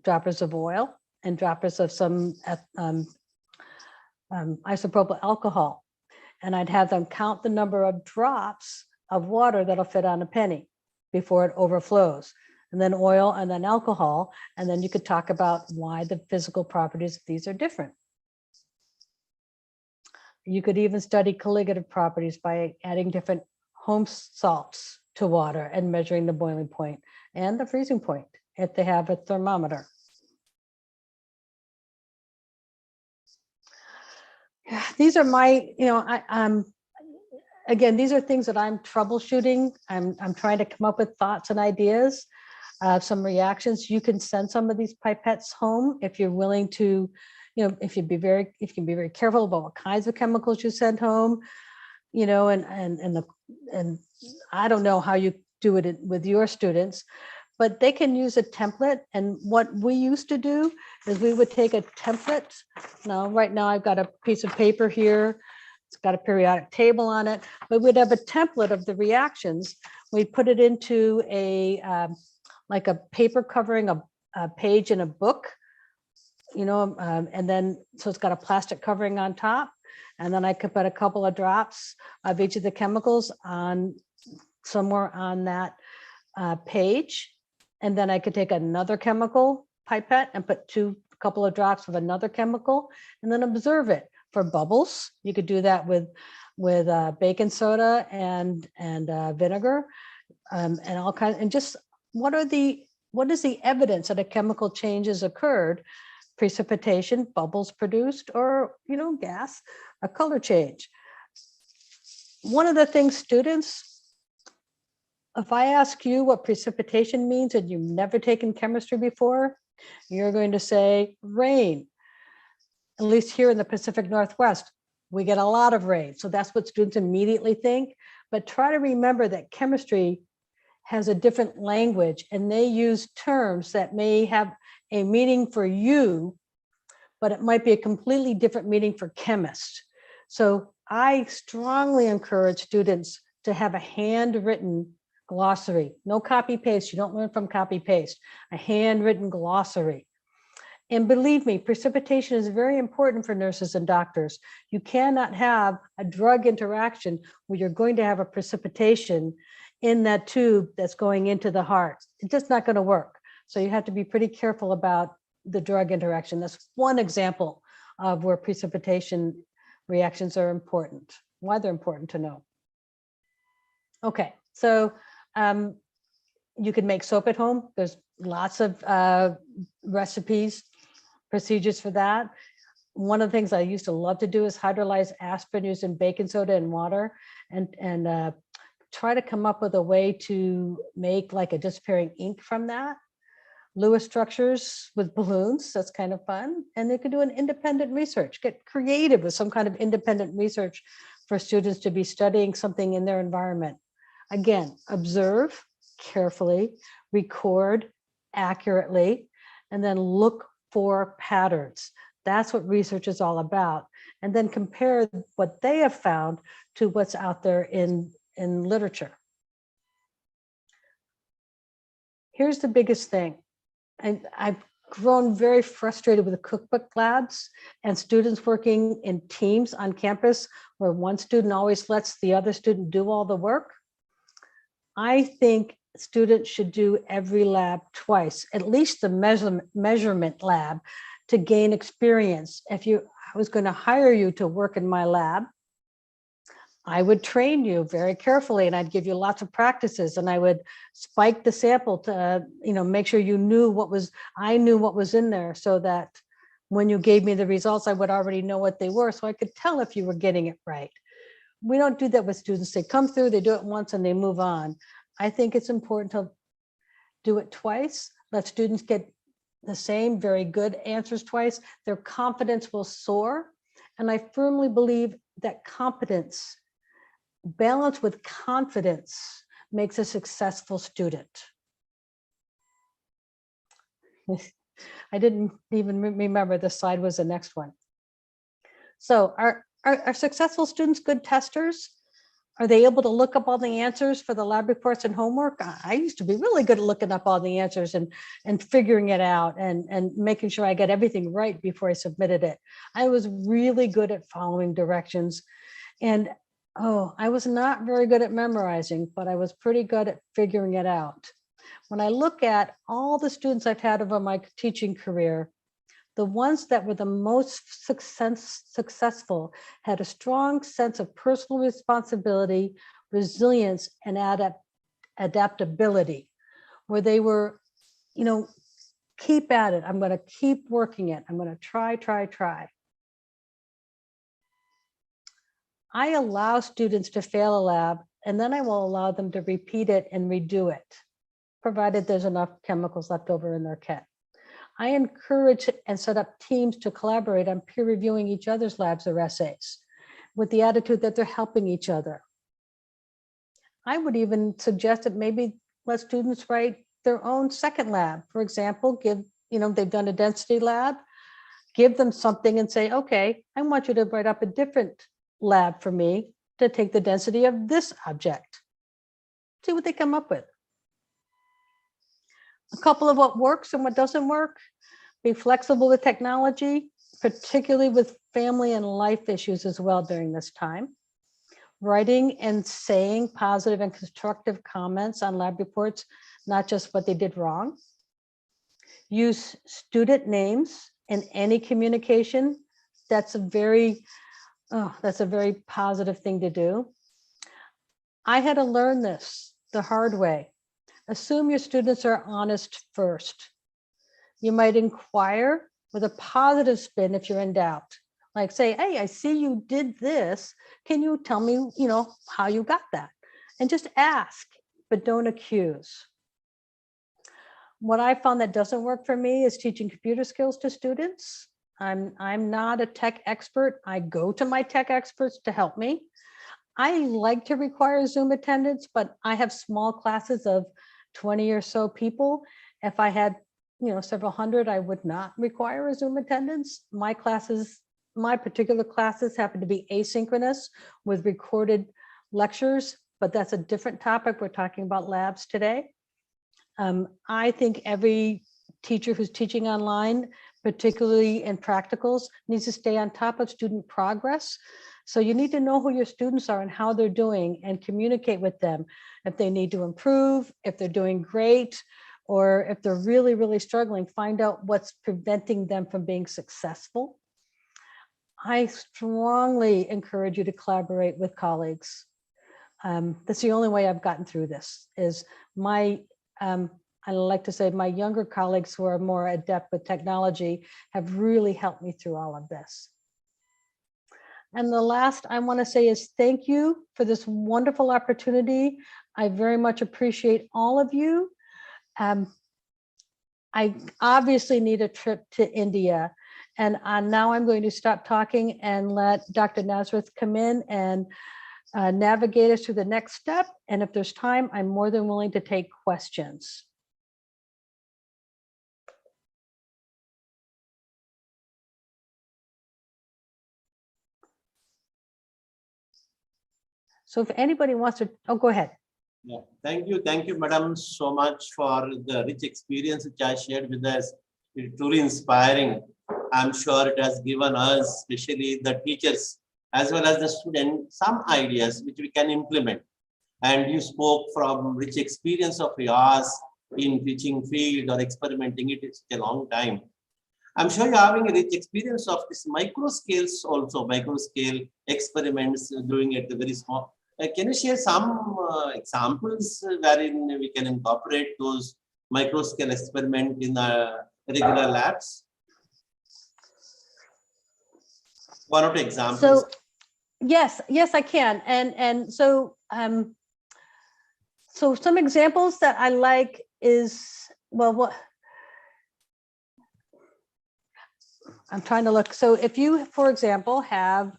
droppers of oil, and droppers of some isopropyl alcohol. And I'd have them count the number of drops of water that'll fit on a penny before it overflows, and then oil, and then alcohol. And then you could talk about why the physical properties of these are different. You could even study colligative properties by adding different home salts to water and measuring the boiling point and the freezing point if they have a thermometer. These are my, again, these are things that I'm troubleshooting. I'm trying to come up with thoughts and ideas, some reactions. You can send some of these pipettes home if you're willing to, if you can be very careful about what kinds of chemicals you send home, and I don't know how you do it with your students, but they can use a template. And what we used to do is we would take a template. Now, right now I've got a piece of paper here. It's got a periodic table on it, but we'd have a template of the reactions. We'd put it into like a paper covering a page in a book, and then, so it's got a plastic covering on top. And then I could put a couple of drops of each of the chemicals on somewhere on that page. And then I could take another chemical pipette and put a couple of drops of another chemical, and then observe it for bubbles. You could do that with baking soda and vinegar, and all kinds. And just what is the evidence that a chemical change has occurred? Precipitation, bubbles produced, or gas, a color change. One of the things students, if I ask you what precipitation means and you've never taken chemistry before, you're going to say rain. At least here in the Pacific Northwest, we get a lot of rain. So that's what students immediately think. But try to remember that chemistry has a different language, and they use terms that may have a meaning for you, but it might be a completely different meaning for chemists. So I strongly encourage students to have a handwritten glossary. No copy paste. You don't learn from copy paste. A handwritten glossary. And believe me, precipitation is very important for nurses and doctors. You cannot have a drug interaction where you're going to have a precipitation in that tube that's going into the heart. It's just not going to work. So you have to be pretty careful about the drug interaction. That's one example of where precipitation reactions are important, why they're important to know. Okay, so you can make soap at home. There's lots of recipes, procedures for that. One of the things I used to love to do is hydrolyze aspirin using baking soda and water, and try to come up with a way to make like a disappearing ink from that. Lewis structures with balloons, that's kind of fun. And they could do an independent research, get creative with some kind of independent research for students to be studying something in their environment. Again, observe carefully, record accurately, and then look for patterns. That's what research is all about. And then compare what they have found to what's out there in literature. Here's the biggest thing. And I've grown very frustrated with the cookbook labs and students working in teams on campus where one student always lets the other student do all the work. I think students should do every lab twice, at least the measurement lab, to gain experience. If I was going to hire you to work in my lab, I would train you very carefully and I'd give you lots of practices and I would spike the sample to, make sure you knew I knew what was in there so that when you gave me the results, I would already know what they were. So I could tell if you were getting it right. We don't do that with students. They come through, they do it once and they move on. I think it's important to do it twice. Let students get the same very good answers twice. Their confidence will soar. And I firmly believe that competence, balance with confidence, makes a successful student. I didn't even remember the slide was the next one. So are successful students good testers? Are they able to look up all the answers for the lab reports and homework? I used to be really good at looking up all the answers and figuring it out and making sure I got everything right before I submitted it. I was really good at following directions. And I was not very good at memorizing, but I was pretty good at figuring it out. When I look at all the students I've had over my teaching career, the ones that were the most successful had a strong sense of personal responsibility, resilience, and adaptability, where they were, keep at it. I'm going to keep working it. I'm going to try. I allow students to fail a lab, and then I will allow them to repeat it and redo it, provided there's enough chemicals left over in their kit. I encourage and set up teams to collaborate on peer reviewing each other's labs or essays with the attitude that they're helping each other. I would even suggest that maybe let students write their own second lab. For example, they've done a density lab, give them something and say, okay, I want you to write up a different lab for me to take the density of this object. See what they come up with. A couple of what works and what doesn't work. Be flexible with technology, particularly with family and life issues as well during this time. Writing and saying positive and constructive comments on lab reports, not just what they did wrong. Use student names in any communication. That's a very positive thing to do. I had to learn this the hard way. Assume your students are honest first. You might inquire with a positive spin if you're in doubt. Like say, hey, I see you did this. Can you tell me, how you got that? And just ask, but don't accuse. What I found that doesn't work for me is teaching computer skills to students. I'm not a tech expert. I go to my tech experts to help me. I like to require Zoom attendance, but I have small classes of 20 or so people. If I had, several hundred, I would not require a Zoom attendance. My particular classes happen to be asynchronous with recorded lectures, but that's a different topic. We're talking about labs today. I think every teacher who's teaching online, particularly in practicals, needs to stay on top of student progress. So you need to know who your students are and how they're doing and communicate with them. If they need to improve, if they're doing great, or if they're really, really struggling, find out what's preventing them from being successful. I strongly encourage you to collaborate with colleagues. That's the only way I've gotten through this is I like to say my younger colleagues who are more adept with technology have really helped me through all of this. And the last I want to say is thank you for this wonderful opportunity. I very much appreciate all of you. I obviously need a trip to India. And now I'm going to stop talking and let Dr. Nazareth come in and navigate us through the next step. And if there's time, I'm more than willing to take questions. So if anybody wants to, oh, go ahead. Yeah, thank you, madam, so much for the rich experience which I shared with us. It's truly inspiring. I'm sure it has given us, especially the teachers, as well as the students, some ideas which we can implement. And you spoke from rich experience of yours in teaching field or experimenting it. It's a long time. I'm sure you're having a rich experience of this micro scales also, micro scale experiments, doing it very small. Can you share some examples wherein we can incorporate those micro scale experiment in regular labs? One or two examples. So yes, I can. And so so some examples that I like is, well, what I'm trying to look. So if you, for example, have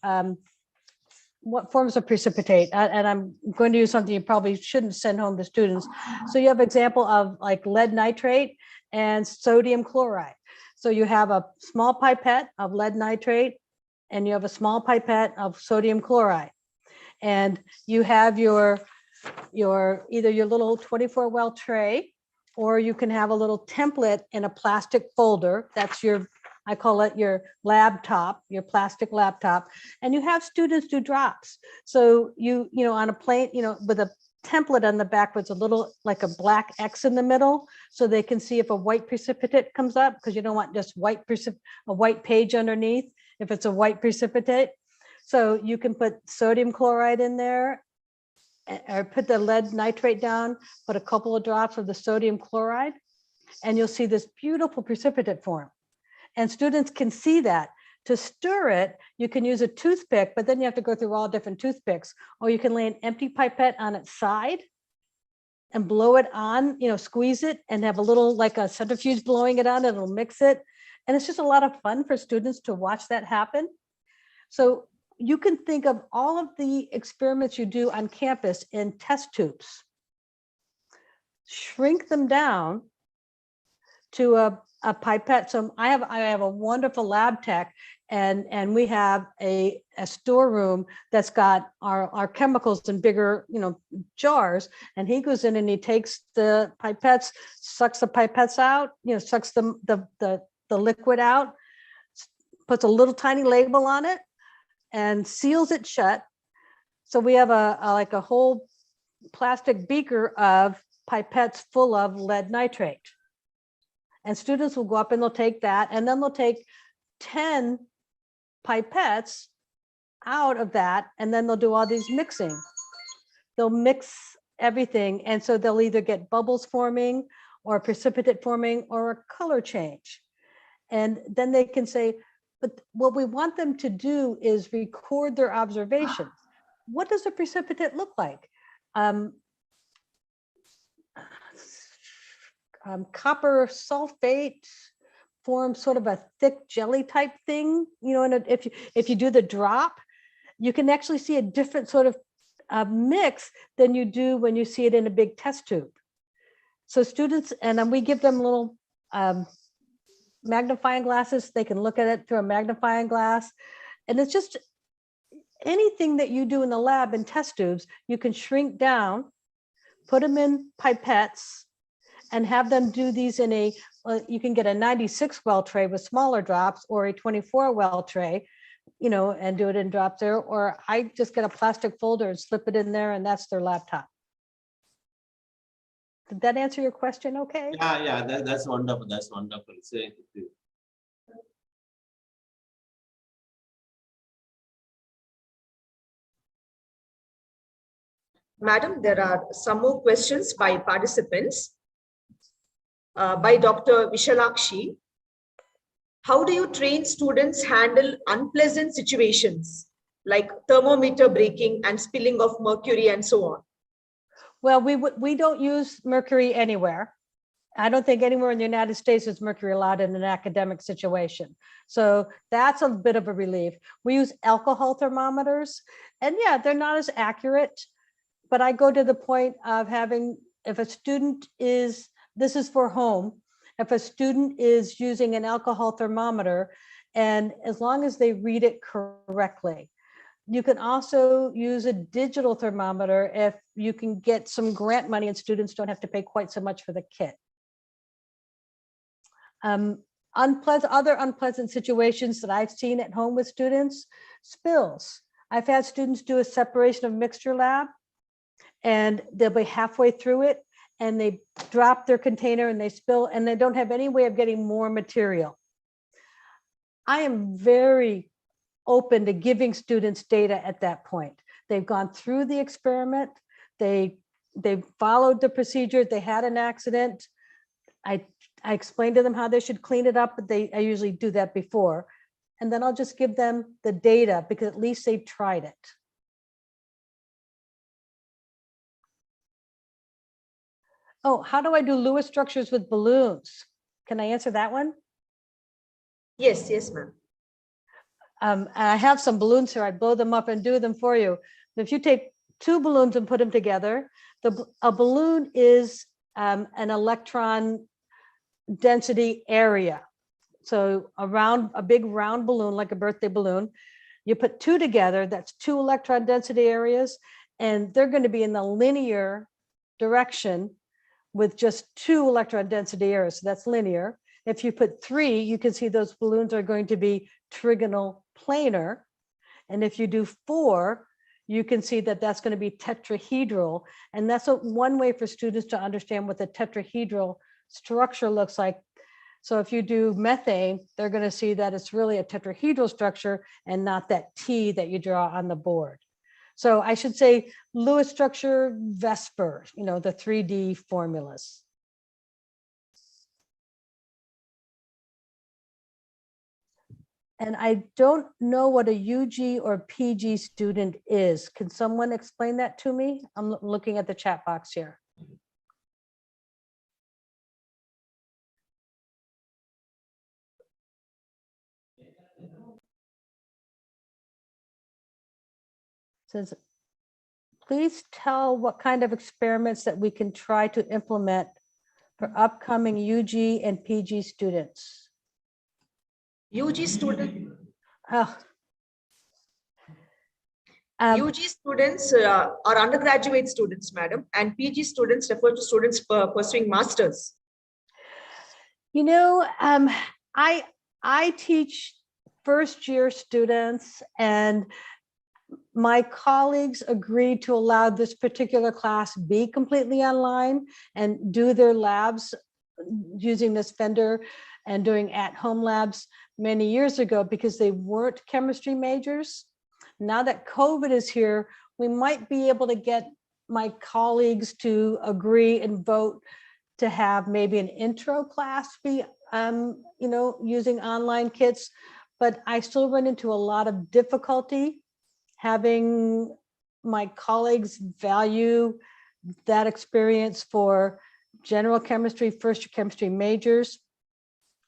what forms of precipitate, and I'm going to use something you probably shouldn't send home to students. So you have example of like lead nitrate and sodium chloride. So you have a small pipette of lead nitrate and you have a small pipette of sodium chloride. And you have your either your little 24 well tray, or you can have a little template in a plastic folder. That's your, I call it your laptop, your plastic laptop, and you have students do drops. So you know, on a plate, you know, with a template on the back with a little, like a black X in the middle, so they can see if a white precipitate comes up, because you don't want just a white page underneath if it's a white precipitate. So you can put sodium chloride in there, or put the lead nitrate down, put a couple of drops of the sodium chloride, and you'll see this beautiful precipitate form. And students can see that. To stir it, you can use a toothpick, but then you have to go through all different toothpicks, or you can lay an empty pipette on its side and blow it on, you know, squeeze it and have a little, like a centrifuge blowing it on, and it'll mix it. And it's just a lot of fun for students to watch that happen. So you can think of all of the experiments you do on campus in test tubes, shrink them down to a pipette. So I have a wonderful lab tech, and we have a storeroom that's got our chemicals in bigger, you know, jars, and he goes in and he takes the pipettes, sucks the pipettes out, you know, sucks the liquid out, puts a little tiny label on it and seals it shut. So we have like a whole plastic beaker of pipettes full of lead nitrate. And students will go up and they'll take that, and then they'll take 10 pipettes out of that, and then they'll do all these mixing. They'll mix everything, and so they'll either get bubbles forming or precipitate forming or a color change. And then they can say, but what we want them to do is record their observations. What does a precipitate look like? Copper sulfate forms sort of a thick jelly type thing, you know, and if you do the drop, you can actually see a different sort of mix than you do when you see it in a big test tube. So students, and then we give them little magnifying glasses. They can look at it through a magnifying glass, and it's just anything that you do in the lab in test tubes, you can shrink down, put them in pipettes, and have them do these in a, you can get a 96 well tray with smaller drops, or a 24 well tray, you know, and do it in drops there. Or I just get a plastic folder and slip it in there, and that's their laptop. Did that answer your question okay? Yeah, that's wonderful. That's wonderful. Madam, there are some more questions by participants. By Dr. Vishalakshi. How do you train students handle unpleasant situations like thermometer breaking and spilling of mercury and so on? Well, we don't use mercury anywhere. I don't think anywhere in the United States is mercury allowed in an academic situation. So that's a bit of a relief. We use alcohol thermometers, and yeah, they're not as accurate, but I go to the point of having, if a student is, this is for home, if a student is using an alcohol thermometer, and as long as they read it correctly. You can also use a digital thermometer if you can get some grant money and students don't have to pay quite so much for the kit. Other unpleasant situations that I've seen at home with students, spills. I've had students do a separation of mixture lab, and they'll be halfway through it and they drop their container and they spill, and they don't have any way of getting more material. I am very open to giving students data at that point. They've gone through the experiment, they followed the procedure, they had an accident. I explained to them how they should clean it up, but I usually do that before. And then I'll just give them the data because at least they tried it. Oh, how do I do Lewis structures with balloons? Can I answer that one? Yes, yes, ma'am. I have some balloons here. I'd blow them up and do them for you. If you take 2 balloons and put them together, a balloon is an electron density area. So around a big round balloon, like a birthday balloon, you put 2 together, that's 2 electron density areas, and they're going to be in the linear direction with just 2 electron density areas. So that's linear. If you put 3, you can see those balloons are going to be trigonal planar. And if you do 4, you can see that that's going to be tetrahedral. And that's one way for students to understand what the tetrahedral structure looks like. So if you do methane, they're going to see that it's really a tetrahedral structure and not that T that you draw on the board. So I should say Lewis structure, VESPER, the 3D formulas. And I don't know what a UG or PG student is. Can someone explain that to me? I'm looking at the chat box here. Says, please tell what kind of experiments that we can try to implement for upcoming UG and PG students. UG student. Oh. UG students are undergraduate students, madam, and PG students refer to students pursuing masters. I teach first-year students, and my colleagues agreed to allow this particular class be completely online and do their labs using this vendor and doing at-home labs many years ago because they weren't chemistry majors. Now that COVID is here, we might be able to get my colleagues to agree and vote to have maybe an intro class be, using online kits, but I still run into a lot of difficulty having my colleagues value that experience for general chemistry, first-year chemistry majors.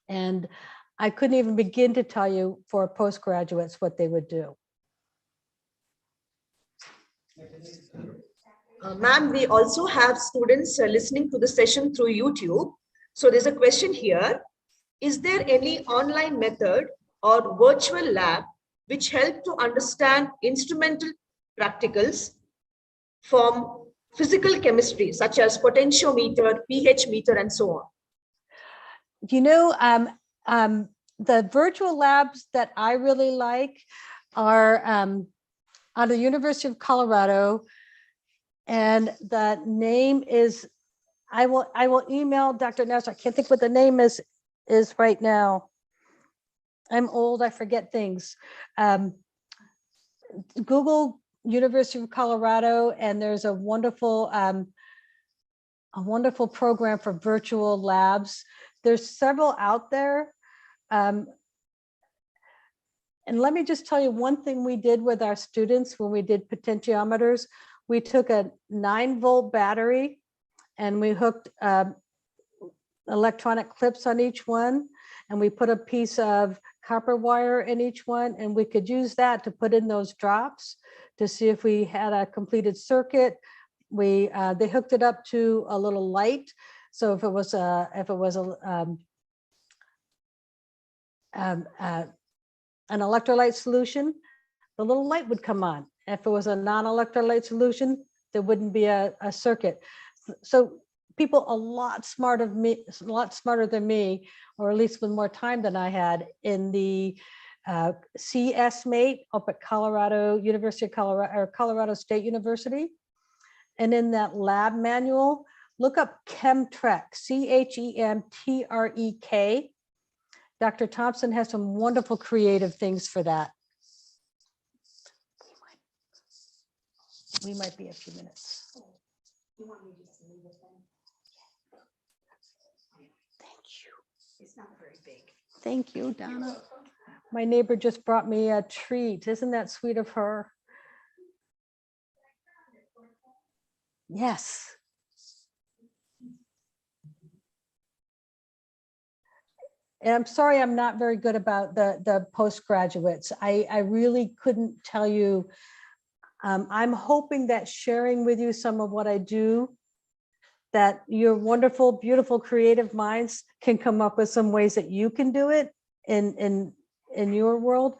And I couldn't even begin to tell you for postgraduates what they would do. Ma'am, we also have students listening to the session through YouTube. So there's a question here. Is there any online method or virtual lab which help to understand instrumental practicals from physical chemistry, such as potentiometer, pH meter, and so on? The virtual labs that I really like are out of the University of Colorado, and the name is, I will email Dr. Nasser. I can't think what the name is right now. I'm old, I forget things. Google University of Colorado, and there's a wonderful program for virtual labs. There's several out there. And let me just tell you one thing we did with our students when we did potentiometers. We took a 9-volt battery and we hooked electronic clips on each one, and we put a piece of copper wire in each one, and we could use that to put in those drops to see if we had a completed circuit. They hooked it up to a little light, so if it was an electrolyte solution, the little light would come on. If it was a non-electrolyte solution, there wouldn't be a circuit. So people a lot smarter than me, or at least with more time than I had, in the CS mate up at University of Colorado, or Colorado State University. And in that lab manual, look up Chemtrek, CHEMTREK. Dr. Thompson has some wonderful creative things for that. We might be a few minutes. Thank you. It's not very big. Thank you, Donna. My neighbor just brought me a treat. Isn't that sweet of her? Yes. And I'm sorry, I'm not very good about the postgraduates. I really couldn't tell you. I'm hoping that sharing with you some of what I do, that your wonderful, beautiful, creative minds can come up with some ways that you can do it in your world.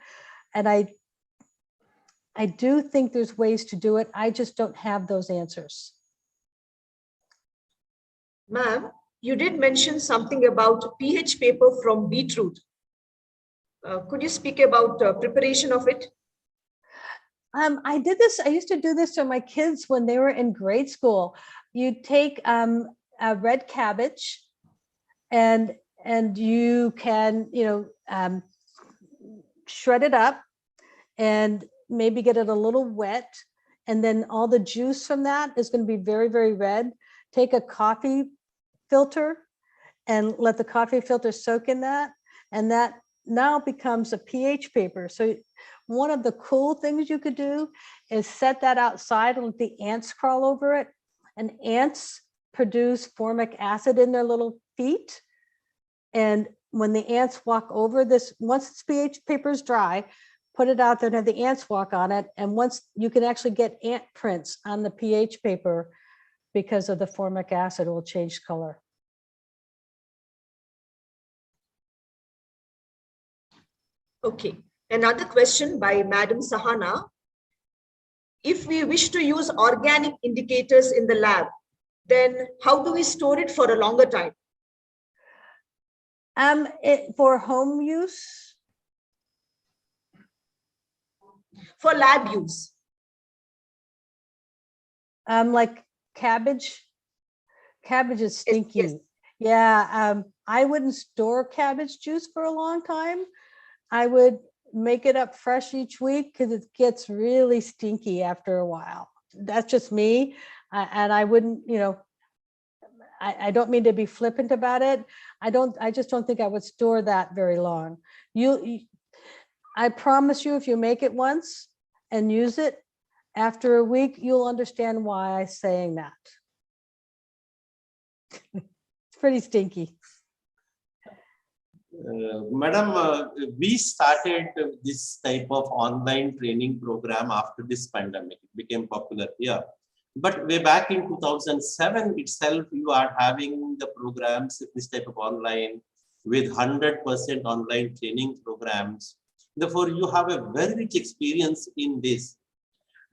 And I do think there's ways to do it. I just don't have those answers. Ma'am, you did mention something about PH paper from beetroot. Could you speak about preparation of it? I used to do this to my kids when they were in grade school. You take a red cabbage and you can, shred it up and maybe get it a little wet. And then all the juice from that is going to be very, very red. Take a coffee filter and let the coffee filter soak in that. And that now becomes a pH paper. So one of the cool things you could do is set that outside and let the ants crawl over it. And ants produce formic acid in their little feet. And when the ants walk over this, once this pH paper is dry, put it out there and have the ants walk on it. And once you can actually get ant prints on the pH paper because of the formic acid, it will change color. Okay, another question by Madam Sahana. If we wish to use organic indicators in the lab, then how do we store it for a longer time? For home use? For lab use. Like cabbage. Cabbage is stinky. Yes. Yeah, I wouldn't store cabbage juice for a long time. I would make it up fresh each week because it gets really stinky after a while. That's just me. And I wouldn't, I don't mean to be flippant about it. I just don't think I would store that very long. I promise you, if you make it once and use it, after a week, you'll understand why I'm saying that. It's pretty stinky. Madam, we started this type of online training program after this pandemic. It became popular here. But way back in 2007 itself, you are having the programs, this type of online, with 100% online training programs. Therefore, you have a very rich experience in this.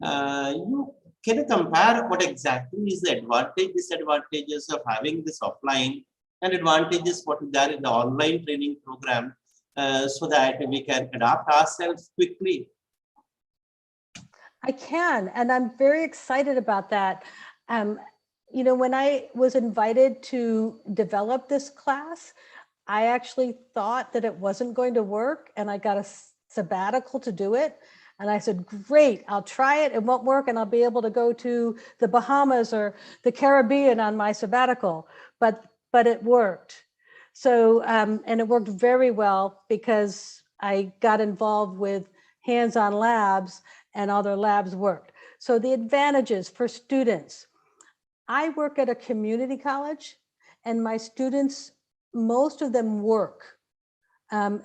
Can you compare what exactly is the advantage, disadvantages of having this offline, and advantages what is there in the online training program, so that we can adapt ourselves quickly? I can, and I'm very excited about that. When I was invited to develop this class, I actually thought that it wasn't going to work, and I got a sabbatical to do it. And I said, great, I'll try it. It won't work, and I'll be able to go to the Bahamas or the Caribbean on my sabbatical. But it worked. So, and it worked very well because I got involved with hands-on labs and other labs worked. So the advantages for students, I work at a community college and my students most of them work.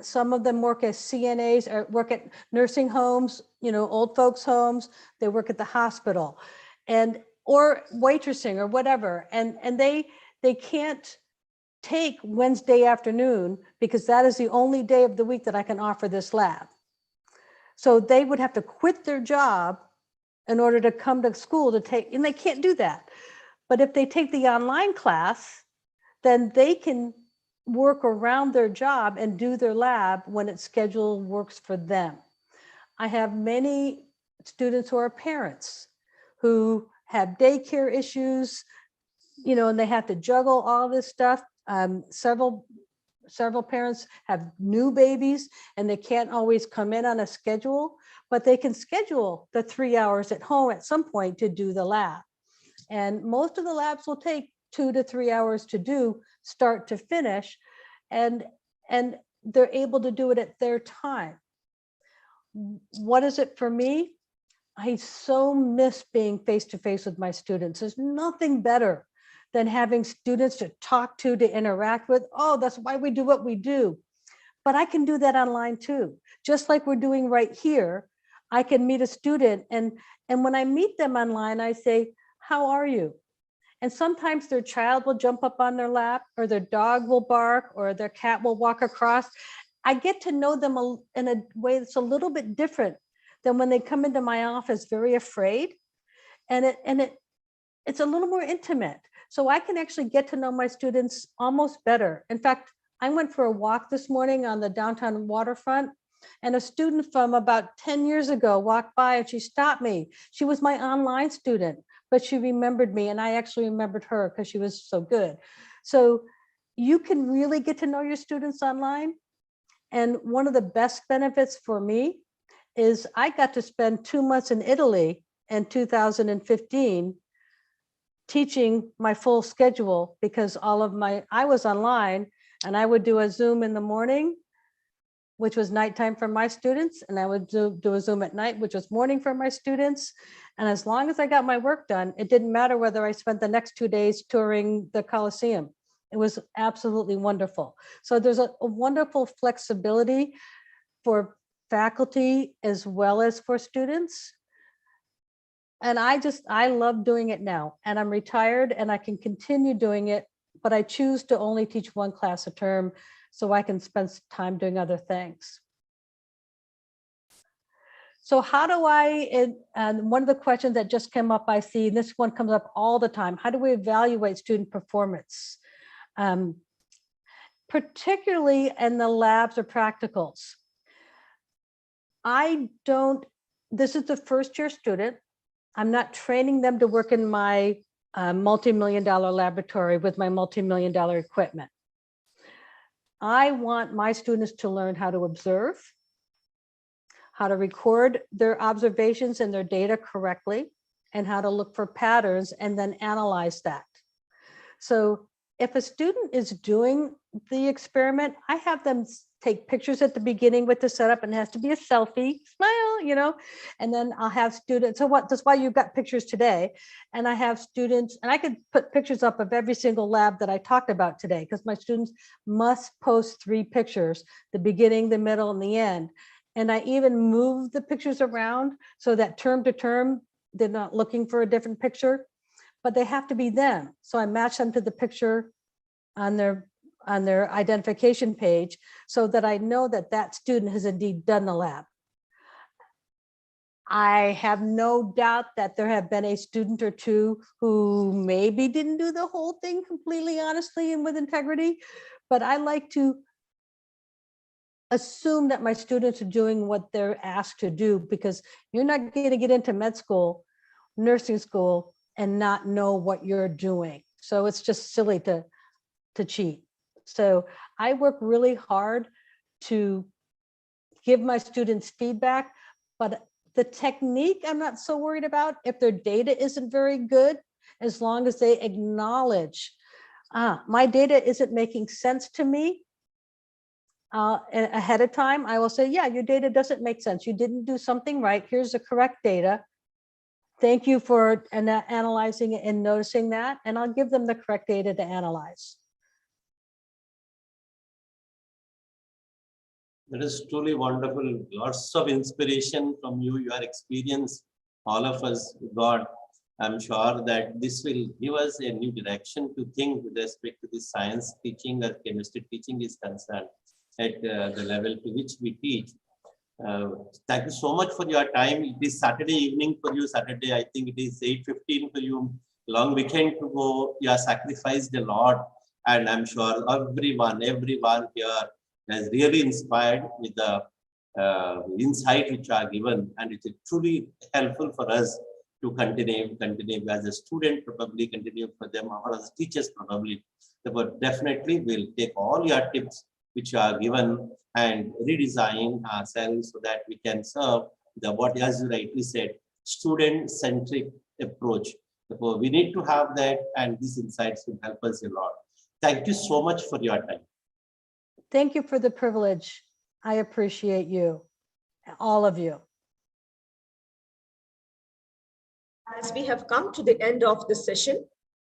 Some of them work as CNAs or work at nursing homes, old folks homes. They work at the hospital or waitressing or whatever. And they can't take Wednesday afternoon because that is the only day of the week that I can offer this lab. So they would have to quit their job in order to come to school to take, and they can't do that. But if they take the online class, then they can work around their job and do their lab when its schedule works for them. I have many students who are parents who have daycare issues, and they have to juggle all this stuff. Several parents have new babies and they can't always come in on a schedule, but they can schedule the 3 hours at home at some point to do the lab. And most of the labs will take 2 to 3 hours to do, start to finish, and they're able to do it at their time. What is it for me? I so miss being face-to-face with my students. There's nothing better than having students to talk to interact with. Oh, that's why we do what we do. But I can do that online too. Just like we're doing right here, I can meet a student and when I meet them online, I say, how are you? And sometimes their child will jump up on their lap or their dog will bark or their cat will walk across. I get to know them in a way that's a little bit different than when they come into my office very afraid. And it's a little more intimate. So I can actually get to know my students almost better. In fact, I went for a walk this morning on the downtown waterfront, and a student from about 10 years ago walked by and she stopped me. She was my online student, but she remembered me and I actually remembered her because she was so good. So you can really get to know your students online. And one of the best benefits for me is I got to spend 2 months in Italy in 2015 teaching my full schedule because I was online and I would do a Zoom in the morning, which was nighttime for my students. And I would do a Zoom at night, which was morning for my students. And as long as I got my work done, it didn't matter whether I spent the next 2 days touring the Coliseum. It was absolutely wonderful. So there's a wonderful flexibility for faculty as well as for students. And I love doing it now, and I'm retired and I can continue doing it, but I choose to only teach one class a term so I can spend time doing other things. So how do and one of the questions that just came up, I see this one comes up all the time. How do we evaluate student performance? Particularly in the labs or practicals. This is the first year student. I'm not training them to work in my multi-million-dollar laboratory with my multi-million-dollar equipment. I want my students to learn how to observe, how to record their observations and their data correctly, and how to look for patterns and then analyze that. So if a student is doing the experiment, I have them take pictures at the beginning with the setup, and it has to be a selfie, smile, and then I'll have students. So that's why you've got pictures today. And I have students, and I could put pictures up of every single lab that I talked about today, because my students must post 3 pictures, the beginning, the middle, and the end. And I even move the pictures around so that term to term, they're not looking for a different picture, but they have to be them. So I match them to the picture on their identification page so that I know that that student has indeed done the lab. I have no doubt that there have been a student or two who maybe didn't do the whole thing completely honestly and with integrity, but I like to assume that my students are doing what they're asked to do, because you're not going to get into med school, nursing school, and not know what you're doing. So it's just silly to cheat. So I work really hard to give my students feedback, but the technique I'm not so worried about. If their data isn't very good, as long as they acknowledge, my data isn't making sense to me ahead of time, I will say, yeah, your data doesn't make sense. You didn't do something right. Here's the correct data. Thank you for analyzing it and noticing that, and I'll give them the correct data to analyze. That is truly wonderful. Lots of inspiration from you, your experience, all of us got. I'm sure that this will give us a new direction to think with respect to the science teaching or chemistry teaching is concerned at the level to which we teach. Thank you so much for your time. It is Saturday evening for you. Saturday, I think it is 8:15 for you. Long weekend to go. You are sacrificed a lot. And I'm sure everyone here has really inspired with the insight which are given. And it is truly helpful for us to continue as a student, probably continue for them, or as teachers probably. But definitely we'll take all your tips which are given and redesign ourselves so that we can serve the, what as you rightly said, student-centric approach. Therefore, we need to have that, and these insights will help us a lot. Thank you so much for your time. Thank you for the privilege. I appreciate you, all of you. As we have come to the end of this session,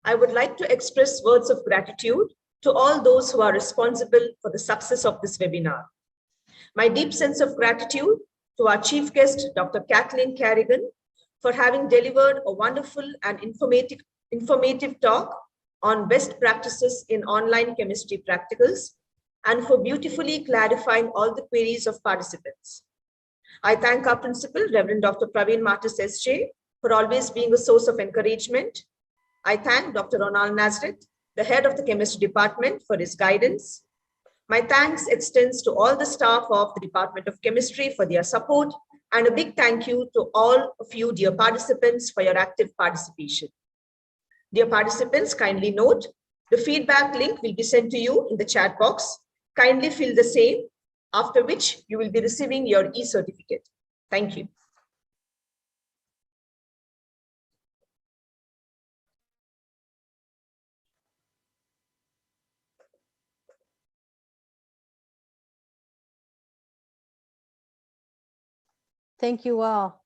I would like to express words of gratitude to all those who are responsible for the success of this webinar. My deep sense of gratitude to our chief guest, Dr. Kathleen Carrigan, for having delivered a wonderful and informative talk on best practices in online chemistry practicals, and for beautifully clarifying all the queries of participants. I thank our principal, Reverend Dr. Praveen Martis SJ, for always being a source of encouragement. I thank Dr. Ronald Nazareth, the head of the chemistry department, for his guidance. My thanks extends to all the staff of the Department of Chemistry for their support, and a big thank you to all of you, dear participants, for your active participation. Dear participants, kindly note, the feedback link will be sent to you in the chat box. Kindly fill the same, after which you will be receiving your e-certificate. Thank you. Thank you all.